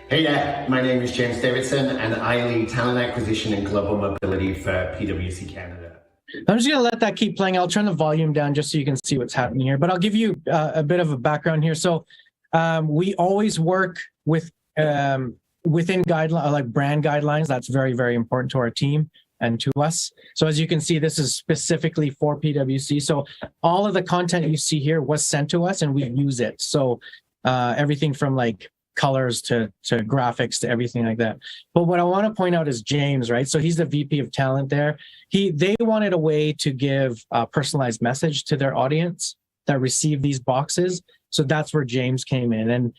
Hey there, my name is James Davidson and I lead talent acquisition and global mobility for PwC Canada. I'm just going to let that keep playing. I'll turn the volume down just so you can see what's happening here, but I'll give you a bit of a background here. So we always work with within guidelines, like brand guidelines, that's very, very important to our team and to us. So as you can see, this is specifically for PwC. So all of the content you see here was sent to us and we use it. So everything from like colors to graphics to everything like that. But what I want to point out is James, right? So he's the VP of talent there. They wanted a way to give a personalized message to their audience that received these boxes. So that's where James came in. And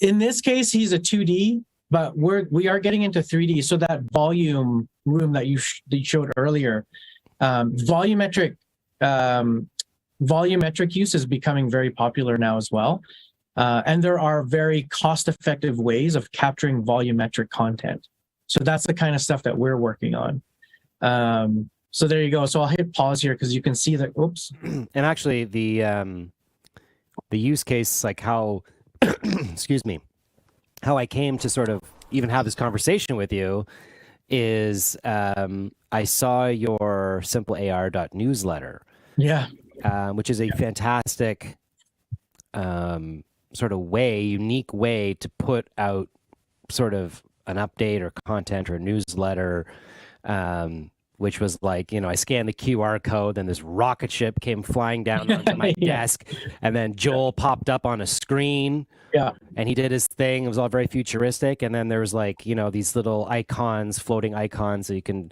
in this case, he's a 2D, but we are getting into 3D. So that volume room that you showed earlier, volumetric use is becoming very popular now as well. And there are very cost-effective ways of capturing volumetric content. So that's the kind of stuff that we're working on. So there you go. So I'll hit pause here because you can see that. Oops. And actually, the use case, like how, excuse me, how I came to sort of even have this conversation with you is I saw your Simpl.AR newsletter. Yeah. Which is a fantastic sort of unique way to put out sort of an update or content or a newsletter, which was like, I scanned the QR code, then this rocket ship came flying down onto my desk, and then Joel popped up on a screen. Yeah. And he did his thing. It was all very futuristic. And then there was like, these little icons, floating icons, so you can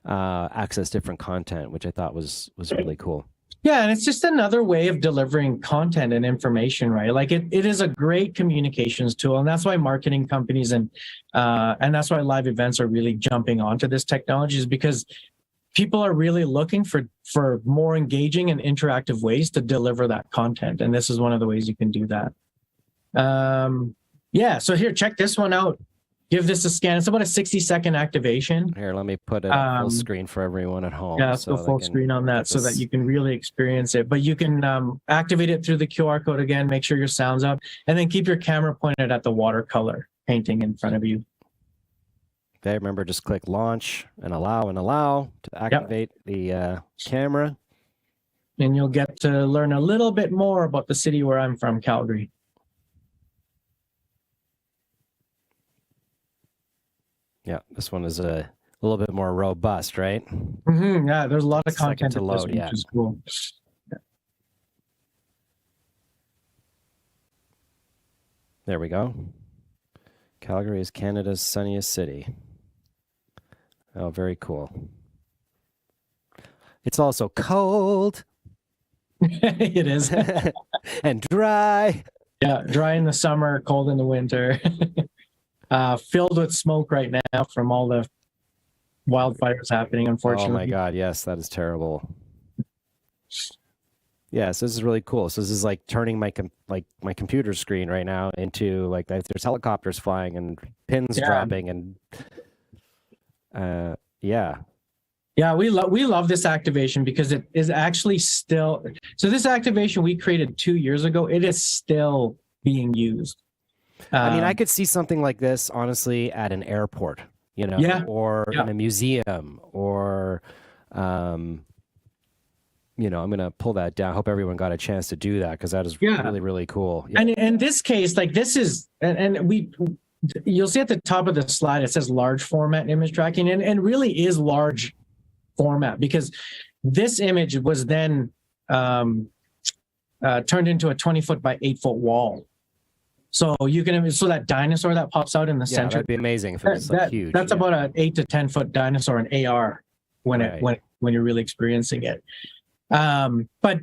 access different content, which I thought was really cool. Yeah, and it's just another way of delivering content and information, right? Like it is a great communications tool, and that's why marketing companies and that's why live events are really jumping onto this technology, is because people are really looking for more engaging and interactive ways to deliver that content, and this is one of the ways you can do that. Yeah, so here, check this one out. Give this a scan. It's about a 60-second activation. Here, let me put it full screen for everyone at home. Yeah, let's go full screen on that so that you can really experience it. But you can activate it through the QR code again, make sure your sound's up, and then keep your camera pointed at the watercolor painting in front of you. Okay, remember, just click launch and allow to activate the camera. And you'll get to learn a little bit more about the city where I'm from, Calgary. Yeah, this one is a little bit more robust, right? Mm-hmm, yeah, there's a lot of content to load, which is cool. Yeah. There we go. Calgary is Canada's sunniest city. Oh, very cool. It's also cold. It is. And dry. Yeah, dry in the summer, cold in the winter. Filled with smoke right now from all the wildfires happening, unfortunately. Oh my God, yes, that is terrible. Yes, this is really cool. So this is like turning my computer screen right now into like there's helicopters flying and pins dropping and yeah. Yeah, we love this activation because it is actually still. So this activation we created 2 years ago, it is still being used. I mean, I could see something like this, honestly, at an airport, or in a museum, or, I'm going to pull that down. Hope everyone got a chance to do that because that is really, really cool. Yeah. And in this case, like this is, you'll see at the top of the slide, it says large format image tracking, and really is large format because this image was then turned into a 20-foot by 8-foot wall. So you can, so that dinosaur that pops out in the center. That'd be amazing if it was like huge. That's about an 8 to 10-foot dinosaur in AR when you're really experiencing it. But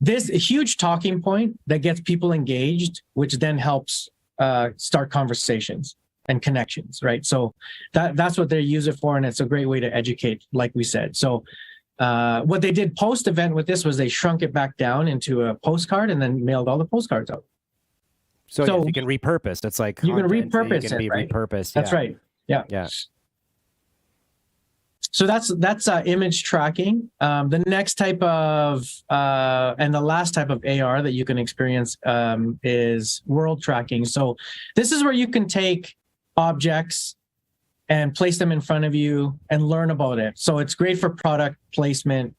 this huge talking point that gets people engaged, which then helps start conversations and connections, right? So that's what they use it for, and it's a great way to educate, like we said. So what they did post-event with this was they shrunk it back down into a postcard and then mailed all the postcards out. So yes, you can repurpose. It's like you can repurpose it, be right? repurposed. That's right. Yeah. Yeah. So that's image tracking. The next type of and the last type of AR that you can experience is world tracking. So this is where you can take objects and place them in front of you and learn about it. So it's great for product placement.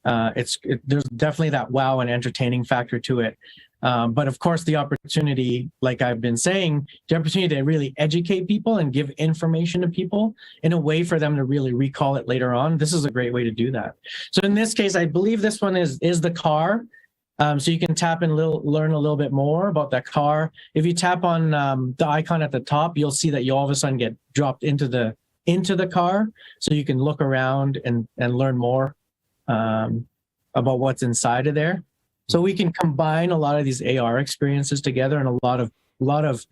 There's definitely that wow and entertaining factor to it. But of course, the opportunity, like I've been saying, the opportunity to really educate people and give information to people in a way for them to really recall it later on. This is a great way to do that. So in this case, I believe this one is the car. So you can tap and learn a little bit more about that car. If you tap on the icon at the top, you'll see that you all of a sudden get dropped into the car. So you can look around and learn more about what's inside of there. So we can combine a lot of these AR experiences together, and a lot of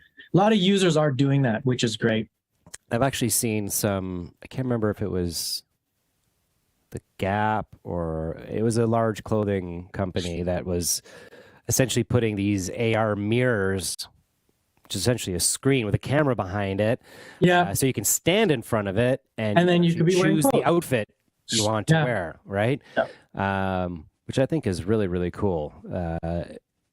users are doing that, which is great. I've actually seen some. I can't remember if it was the Gap or it was a large clothing company that was essentially putting these AR mirrors, which is essentially a screen with a camera behind it. Yeah. So you can stand in front of it and then you could be wearing choose the clothes. outfit you want to Yeah. wear, right? Yeah. Which I think is really, really cool.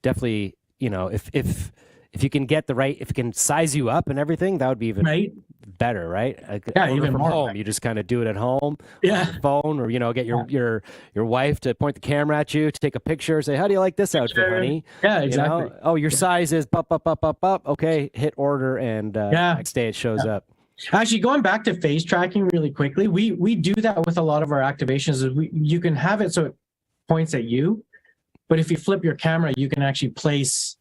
Definitely, if you can get if it can size you up and everything, that would be even better, right? Yeah, order even from more, home. right? You just kind of do it at home, Yeah. on your phone, or get your wife to point the camera at you, to take a picture, say, "How do you like this outfit, honey?" Yeah, You exactly. know? Oh, your size is up. Okay, hit order, and next day it shows up. Actually, going back to face tracking really quickly, we do that with a lot of our activations. You can have it so it points at you, but if you flip your camera, you can actually place,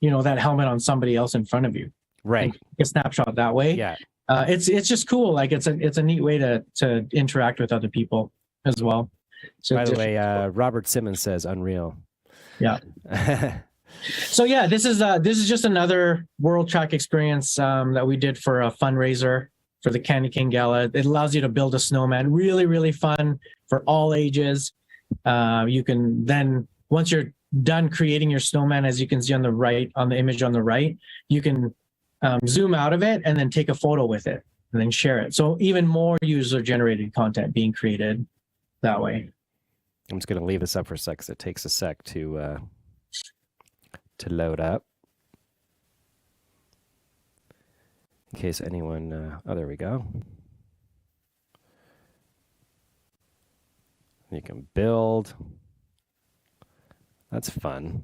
that helmet on somebody else in front of you. Right. And take a snapshot that way. Yeah. It's just cool. Like it's a neat way to interact with other people as well. So By the way, Robert Simmons says Unreal. Yeah. So yeah, this is just another World Track experience that we did for a fundraiser for the Candy King Gala. It allows you to build a snowman. Really, really fun for all ages. You can then, once you're done creating your snowman, as you can see on the image on the right, you can zoom out of it and then take a photo with it and then share it. So even more user-generated content being created that way. I'm just going to leave this up for a sec because it takes a sec to load up. In case anyone... oh, there we go. You can build. That's fun.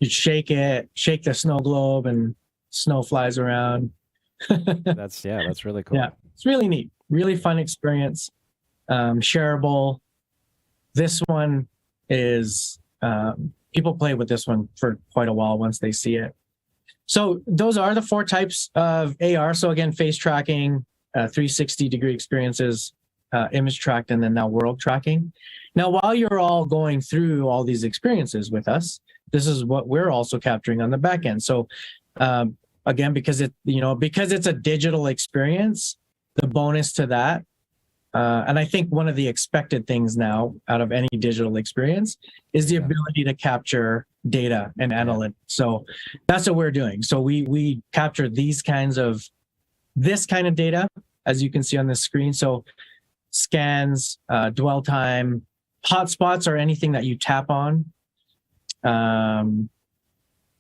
You shake the snow globe and snow flies around. That's really cool. Yeah, it's really neat. Really fun experience. Shareable. This one is, people play with this one for quite a while once they see it. So those are the 4 types of AR. So again, face tracking, 360-degree experiences, image tracked, and then now world tracking. Now, while you're all going through all these experiences with us, this is what we're also capturing on the back end. So again, because it's a digital experience, the bonus to that, and I think one of the expected things now out of any digital experience is the ability to capture data and analytics. So that's what we're doing. So we capture this kind of data, as you can see on the screen. So scans, dwell time, hotspots, or anything that you tap on.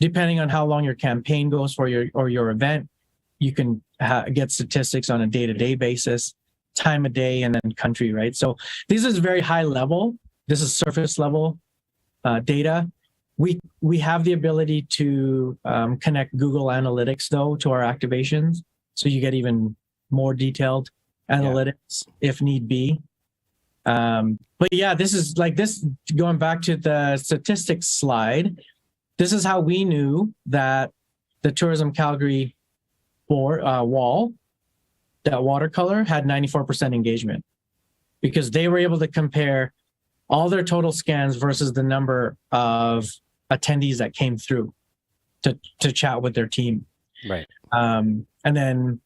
Depending on how long your campaign goes for your event, you can get statistics on a day-to-day basis, time of day, and then country, right? So this is very high level. This is surface level data. We have the ability to connect Google Analytics, though, to our activations. So you get even more detailed analytics if need be. But yeah, this is going back to the statistics slide. This is how we knew that the Tourism Calgary wall, that watercolor, had 94% engagement, because they were able to compare all their total scans versus the number of attendees that came through to chat with their team. Right. And then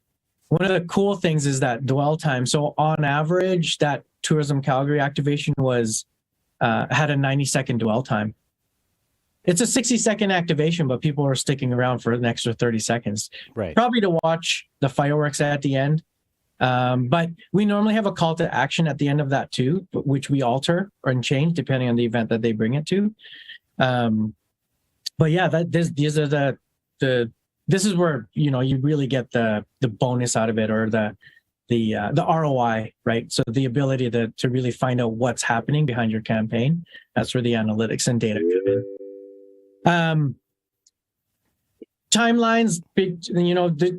one of the cool things is that dwell time. So on average, that Tourism Calgary activation had a 90-second dwell time. It's a 60-second activation, but people are sticking around for an extra 30 seconds. Right. Probably to watch the fireworks at the end. But we normally have a call to action at the end of that too, which we alter and change depending on the event that they bring it to. But yeah, these are this is where you really get the bonus out of it, or the the ROI, right? So the ability to really find out what's happening behind your campaign. That's where the analytics and data come in. Timelines,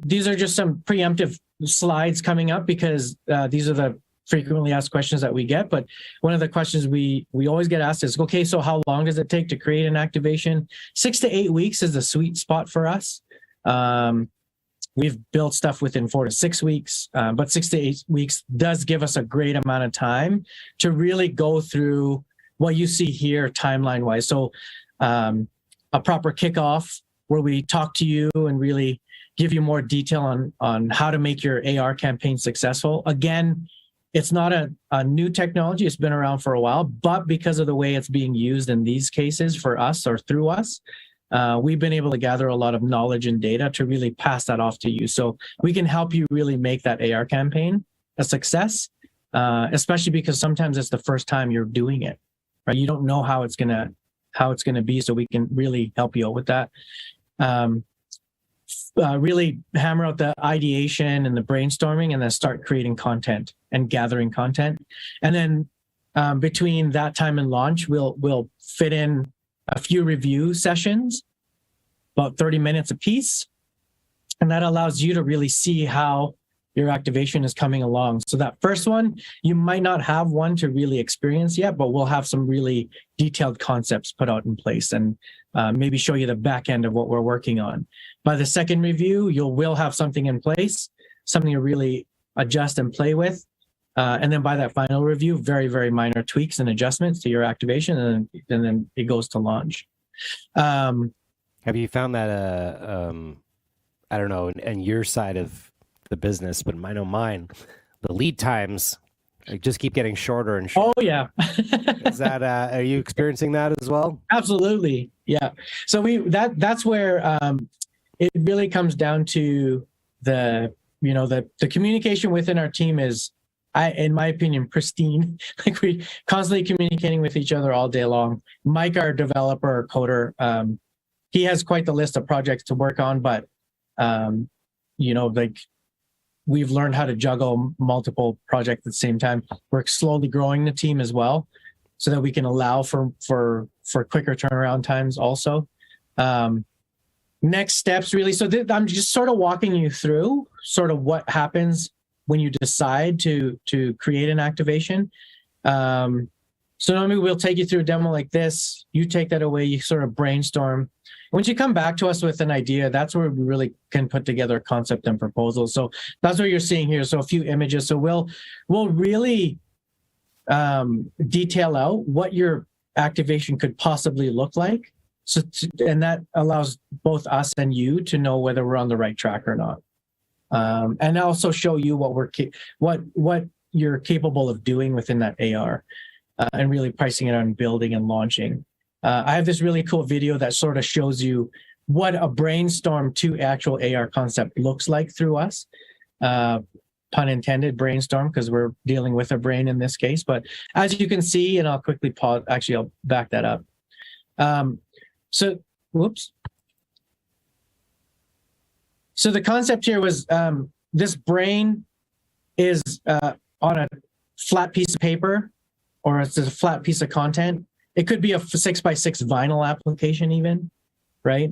these are just some preemptive slides coming up because these are the frequently asked questions that we get. But one of the questions we always get asked is, okay, so how long does it take to create an activation? 6 to 8 weeks is the sweet spot for us. We've built stuff within 4 to 6 weeks, but 6 to 8 weeks does give us a great amount of time to really go through what you see here timeline wise. So a proper kickoff where we talk to you and really give you more detail on how to make your AR campaign successful. Again, it's not a new technology. It's been around for a while, but because of the way it's being used in these cases for us or through us, we've been able to gather a lot of knowledge and data to really pass that off to you. So we can help you really make that AR campaign a success, especially because sometimes it's the first time you're doing it, right? You don't know how it's gonna be, so we can really help you out with that. Really hammer out the ideation and the brainstorming, and then start creating content and gathering content. And then between that time and launch, we'll fit in a few review sessions, about 30 minutes a piece. And that allows you to really see how your activation is coming along. So that first one, you might not have one to really experience yet, but we'll have some really detailed concepts put out in place and maybe show you the back end of what we're working on. By the second review, will have something in place, something to really adjust and play with. And then by that final review, very, very minor tweaks and adjustments to your activation, and then it goes to launch. Have you found that, I don't know, in your side of the business, but I know mine, the lead times just keep getting shorter and shorter. Oh, yeah. Is that, are you experiencing that as well? Absolutely. Yeah. So that's where it really comes down to the communication within our team is, in my opinion, pristine. Like we constantly communicating with each other all day long. Mike, our developer or coder, he has quite the list of projects to work on, but like we've learned how to juggle multiple projects at the same time. We're slowly growing the team as well, so that we can allow for quicker turnaround times also. Next steps, really. So I'm just sort of walking you through sort of what happens when you decide to create an activation. So normally we'll take you through a demo like this. You take that away, you sort of brainstorm. Once you come back to us with an idea, that's where we really can put together a concept and proposal. So that's what you're seeing here. So a few images. So we'll really detail out what your activation could possibly look like. So and that allows both us and you to know whether we're on the right track or not. And also show you what you're capable of doing within that AR, and really pricing it on building and launching. I have this really cool video that sort of shows you what a brainstorm to actual AR concept looks like through us. Pun intended, brainstorm, because we're dealing with a brain in this case. But as you can see, and I'll quickly pause, actually, I'll back that up. So the concept here was this brain is on a flat piece of paper, or it's a flat piece of content. It could be a 6x6 vinyl application even, right?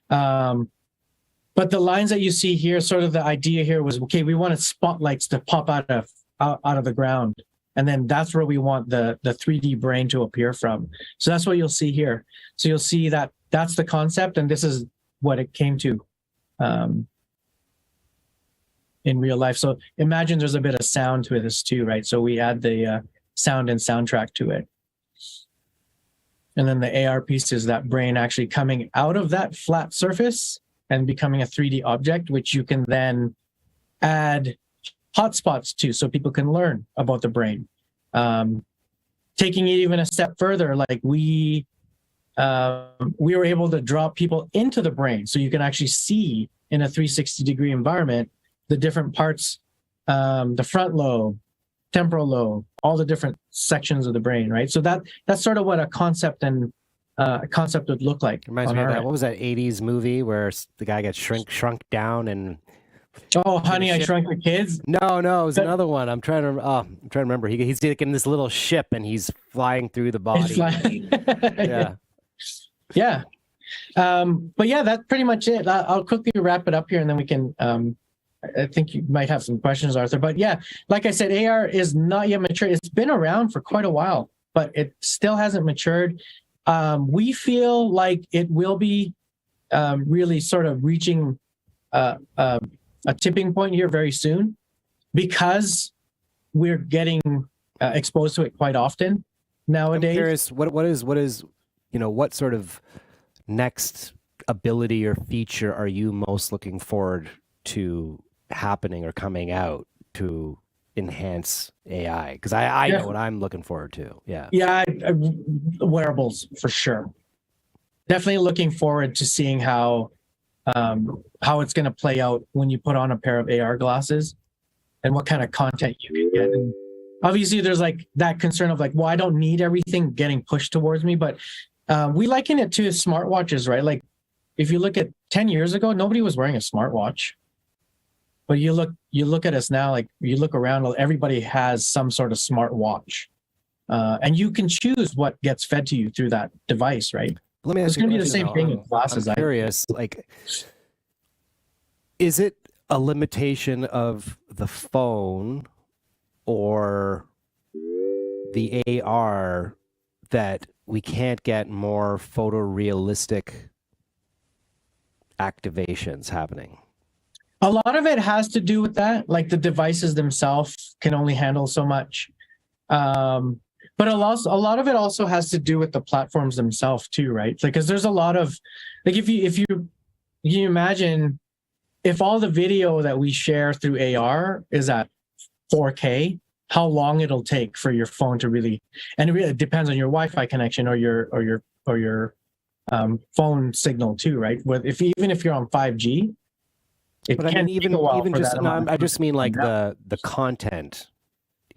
But the lines that you see here, sort of the idea here was, okay, we wanted spotlights to pop out of the ground. And then that's where we want the 3D brain to appear from. So that's what you'll see here. So you'll see that that's the concept, and this is what it came to in real life. So imagine there's a bit of sound to this too, right? So we add the sound and soundtrack to it. And then the AR piece is that brain actually coming out of that flat surface and becoming a 3D object, which you can then add hotspots to so people can learn about the brain. Taking it even a step further, like we were able to draw people into the brain, so you can actually see in a 360-degree environment the different parts, the front lobe, temporal lobe, all the different sections of the brain, right? So that's sort of what a concept would look like. Reminds me of that. What was that 80s movie where the guy gets shrunk down and Oh, Honey, I Shrunk the Kids. No, it was another one. I'm trying to remember. He's like in this little ship and he's flying through the body. Yeah. Yeah. But yeah, that's pretty much it. I'll quickly wrap it up here and then we can, I think you might have some questions, Arthur. But yeah, like I said, AR is not yet mature. It's been around for quite a while, but it still hasn't matured. We feel like it will be really sort of reaching a tipping point here very soon because we're getting exposed to it quite often nowadays. I'm curious, what is what sort of next ability or feature are you most looking forward to happening or coming out to enhance AI? Because I know what I'm looking forward to. Yeah, wearables for sure. Definitely looking forward to seeing how it's going to play out when you put on a pair of AR glasses and what kind of content you can get. And obviously there's like that concern of like, well, I don't need everything getting pushed towards me, but we liken it to smartwatches, right? Like if you look at 10 years ago, nobody was wearing a smartwatch, but you look at us now, like you look around, everybody has some sort of smartwatch, and you can choose what gets fed to you through that device, right? Let me ask it's going to be the same thing with glasses. I'm curious, like, is it a limitation of the phone or the AR that we can't get more photorealistic activations happening? A lot of it has to do with that. Like the devices themselves can only handle so much. But a lot of it also has to do with the platforms themselves too, right? Because there's a lot of, like if you imagine if all the video that we share through AR is at 4K, how long it'll take for your phone to really, and it really depends on your Wi-Fi connection or your phone signal too, right? Even if you're on 5G, but I mean, even just I just mean like the content.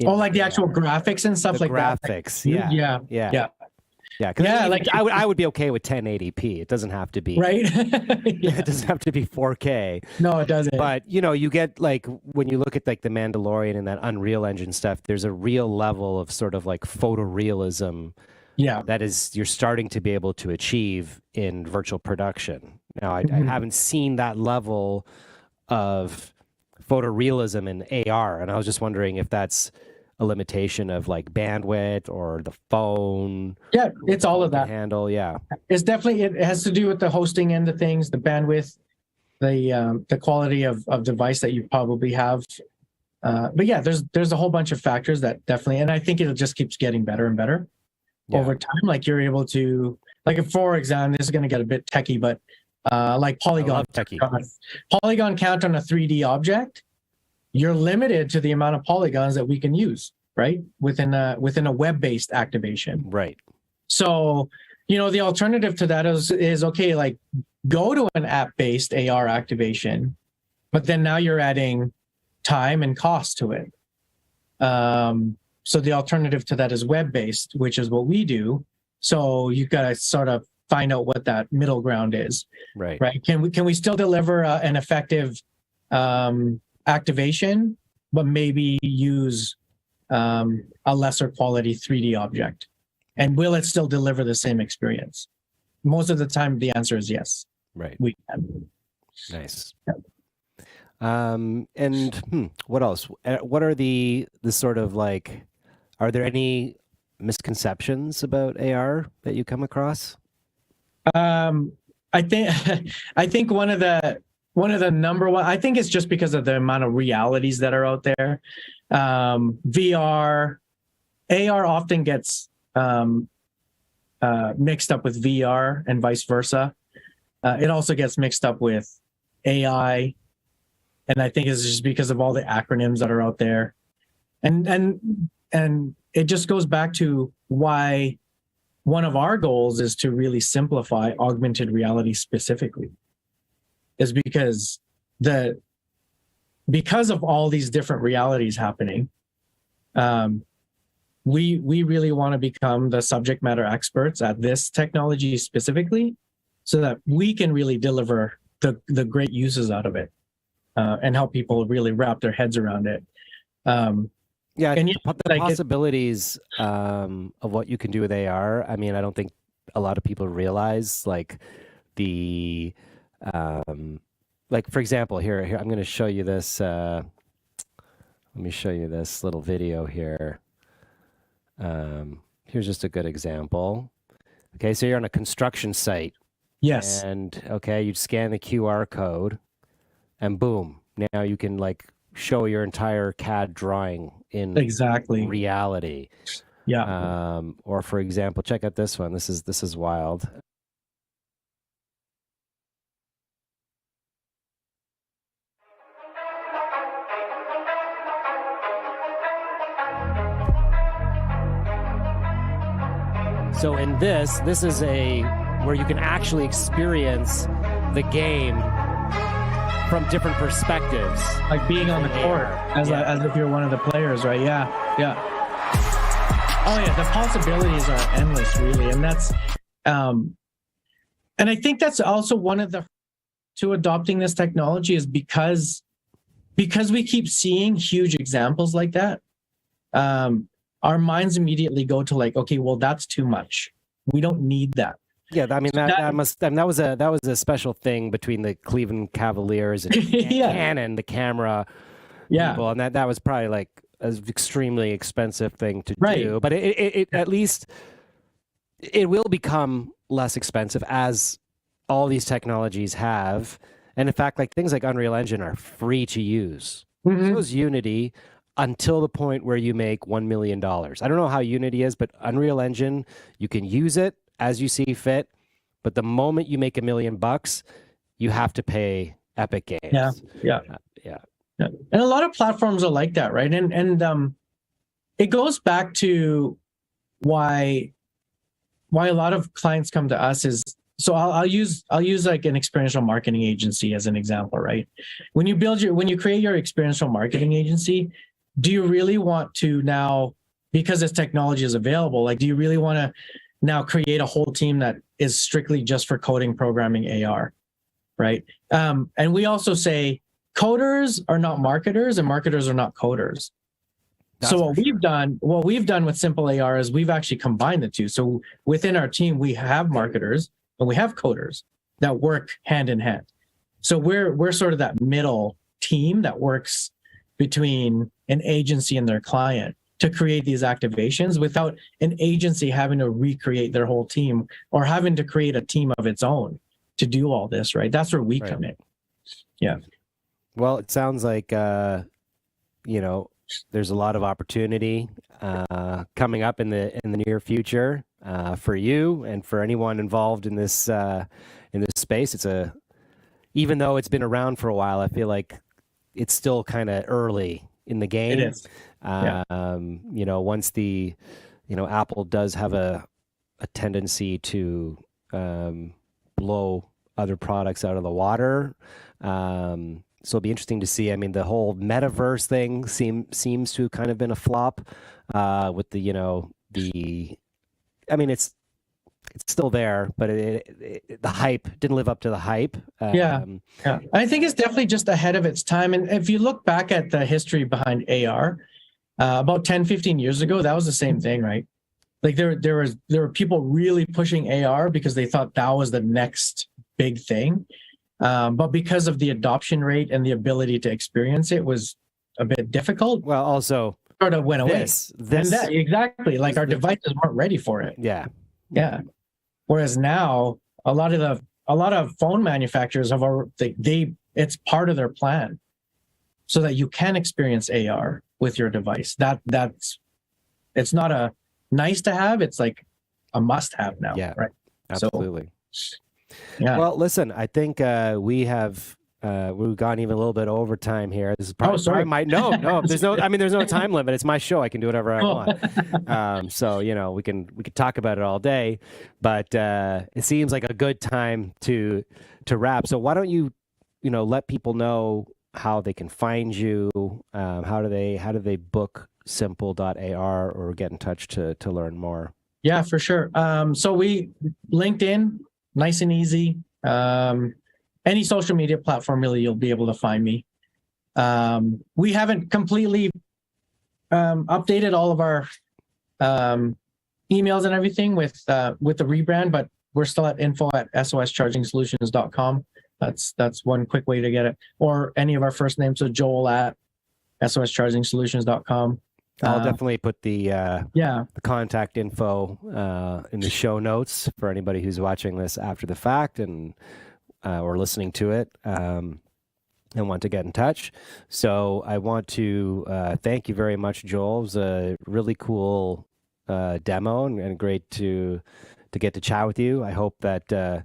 Oh, like the actual graphics and stuff like that. Graphics, yeah. Like I would be okay with 1080p. It doesn't have to be right. It doesn't have to be 4K. No, it doesn't. But you get like when you look at like the Mandalorian and that Unreal Engine stuff, there's a real level of sort of like photorealism. Yeah, that is you're starting to be able to achieve in virtual production. Now, I haven't seen that level of photorealism in AR, and I was just wondering if that's a limitation of like bandwidth or the phone. Yeah, it's all of that. Handle, yeah. It's definitely, it has to do with the hosting end of things, the bandwidth, the quality of device that you probably have. But yeah, there's a whole bunch of factors that definitely, and I think it just keeps getting better and better over time. Like you're able to, like for example, this is going to get a bit techie, but like polygon count on a 3D object, you're limited to the amount of polygons that we can use, right? Within a web-based activation. Right. So, the alternative to that is okay, like go to an app-based AR activation, but then now you're adding time and cost to it. So the alternative to that is web-based, which is what we do. So you've got to sort of find out what that middle ground is. Right. Right. Can we still deliver an effective activation, but maybe use a lesser quality 3D object? And will it still deliver the same experience? Most of the time, the answer is yes. Right. We can. Nice. Yeah. And what else? What are the sort of like, are there any misconceptions about AR that you come across? I think one of the number one, I think it's just because of the amount of realities that are out there. AR often gets mixed up with VR and vice versa. It also gets mixed up with AI, and I think it's just because of all the acronyms that are out there, and it just goes back to why one of our goals is to really simplify augmented reality specifically, is because of all these different realities happening, we really want to become the subject matter experts at this technology specifically, so that we can really deliver the great uses out of it. and help people really wrap their heads around it. Yeah, and the possibilities of what you can do with AR. I mean, I don't think a lot of people realize like the like, for example, here I'm going to show you this. Let me show you this little video here. Here's just a good example. Okay, so you're on a construction site. Yes. And okay, you scan the QR code, and boom, now you can like show your entire CAD drawing in reality. Yeah. Or for example, check out this one. This is wild. So in this is where you can actually experience the game from different perspectives, like being on the court as if you're one of the players, right? Yeah. Oh yeah, the possibilities are endless, really, and that's and I think that's also one of the to adopting this technology is because we keep seeing huge examples like that. Our minds immediately go to like, okay, well, that's too much. We don't need that. Yeah, I mean that was a special thing between the Cleveland Cavaliers and Canon, the camera people, and that was probably like an extremely expensive thing to do. But it at least it will become less expensive as all these technologies have, and in fact, like things like Unreal Engine are free to use. So is Unity. Until the point where you make $1 million. I don't know how Unity is, but Unreal Engine, you can use it as you see fit. But the moment you make $1 million, you have to pay Epic Games. Yeah. And a lot of platforms are like that, right? And it goes back to why a lot of clients come to us is, so I'll use like an experiential marketing agency as an example, right? When you create your experiential marketing agency, do you really want to now, because this technology is available, like, do you really want to now create a whole team that is strictly just for coding, programming, AR, right? And we also say coders are not marketers and marketers are not coders. So what we've done with Simpl.AR is we've actually combined the two. So within our team, we have marketers and we have coders that work hand in hand. So we're sort of that middle team that works between an agency and their client to create these activations without an agency having to recreate their whole team or having to create a team of its own to do all this, right? That's where we come in. Yeah. Well, it sounds like, there's a lot of opportunity coming up in the near future for you and for anyone involved in this space. Even though it's been around for a while, I feel like it's still kind of early in the game. It is. Once Apple does have a tendency to blow other products out of the water. So it'll be interesting to see. I mean, the whole metaverse thing seems to have kind of been a flop with it's still there, but the hype didn't live up to the hype. Yeah. I think it's definitely just ahead of its time. And if you look back at the history behind AR, about 10, 15 years ago, that was the same thing, right? Like there were people really pushing AR because they thought that was the next big thing. But because of the adoption rate and the ability to experience it was a bit difficult. Well, also sort of went away. Exactly. Like our devices weren't ready for it. Yeah. Whereas now, a lot of phone manufacturers it's part of their plan, so that you can experience AR with your device. It's not a nice to have; it's like a must have now. Yeah, right. Absolutely. So, yeah. Well, listen, I think we've gone even a little bit over time here. This is probably, no. There's no time limit. It's my show. I can do whatever I want. So we could talk about it all day, but it seems like a good time to wrap. So why don't you let people know how they can find you? How do they book Simpl.AR or get in touch to learn more? Yeah, for sure. So LinkedIn, nice and easy. Any social media platform, really, you'll be able to find me. We haven't completely updated all of our emails and everything with the rebrand, but we're still at info@soschargingsolutions.com. That's one quick way to get it, or any of our first names. So Joel at soschargingsolutions.com. I'll definitely put the contact info in the show notes for anybody who's watching this after the fact and or listening to it and want to get in touch. So I want to thank you very much, Joel. It was a really cool demo and great to get to chat with you. I hope that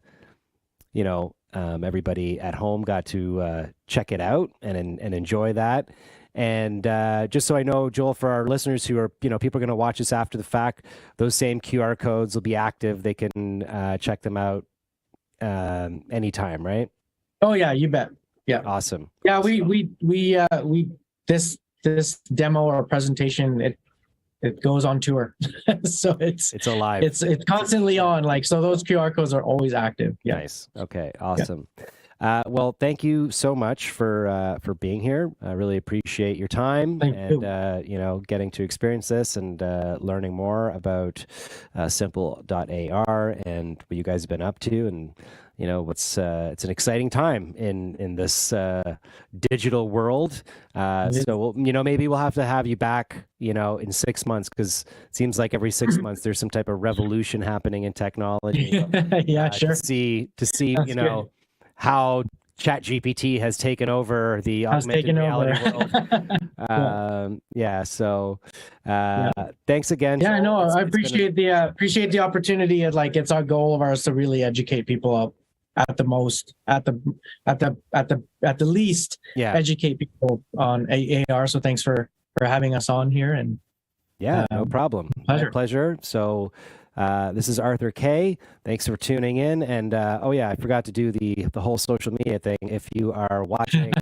everybody at home got to check it out and enjoy that. And just so I know, Joel, for our listeners who are, people are going to watch this after the fact, those same QR codes will be active. They can check them out anytime, right? Oh yeah, you bet. Yeah. Awesome. Yeah, we this demo or presentation, it goes on tour. So it's alive. It's constantly on. Like, so those QR codes are always active. Yeah. Nice. Okay. Awesome. Yeah. Well, thank you so much for being here. I really appreciate your time and getting to experience this and learning more about Simpl.AR and what you guys have been up to. And it's an exciting time in this digital world. So maybe we'll have to have you back in 6 months, because it seems like every 6 months there's some type of revolution happening in technology. Yeah, sure. To see great. How ChatGPT has taken over the augmented reality world. So thanks again. Yeah, I know. I appreciate the opportunity. It's our goal of ours to really educate people up at the least. Yeah. Educate people on AR. So thanks for having us on here. And no problem. Pleasure. My pleasure. So. This is Arthur K. Thanks for tuning in. And I forgot to do the whole social media thing. If you are watching,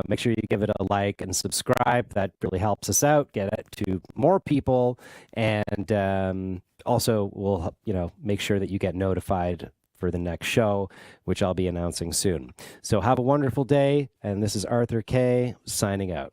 make sure you give it a like and subscribe. That really helps us out, get it to more people. And also we'll, make sure that you get notified for the next show, which I'll be announcing soon. So have a wonderful day. And this is Arthur K. signing out.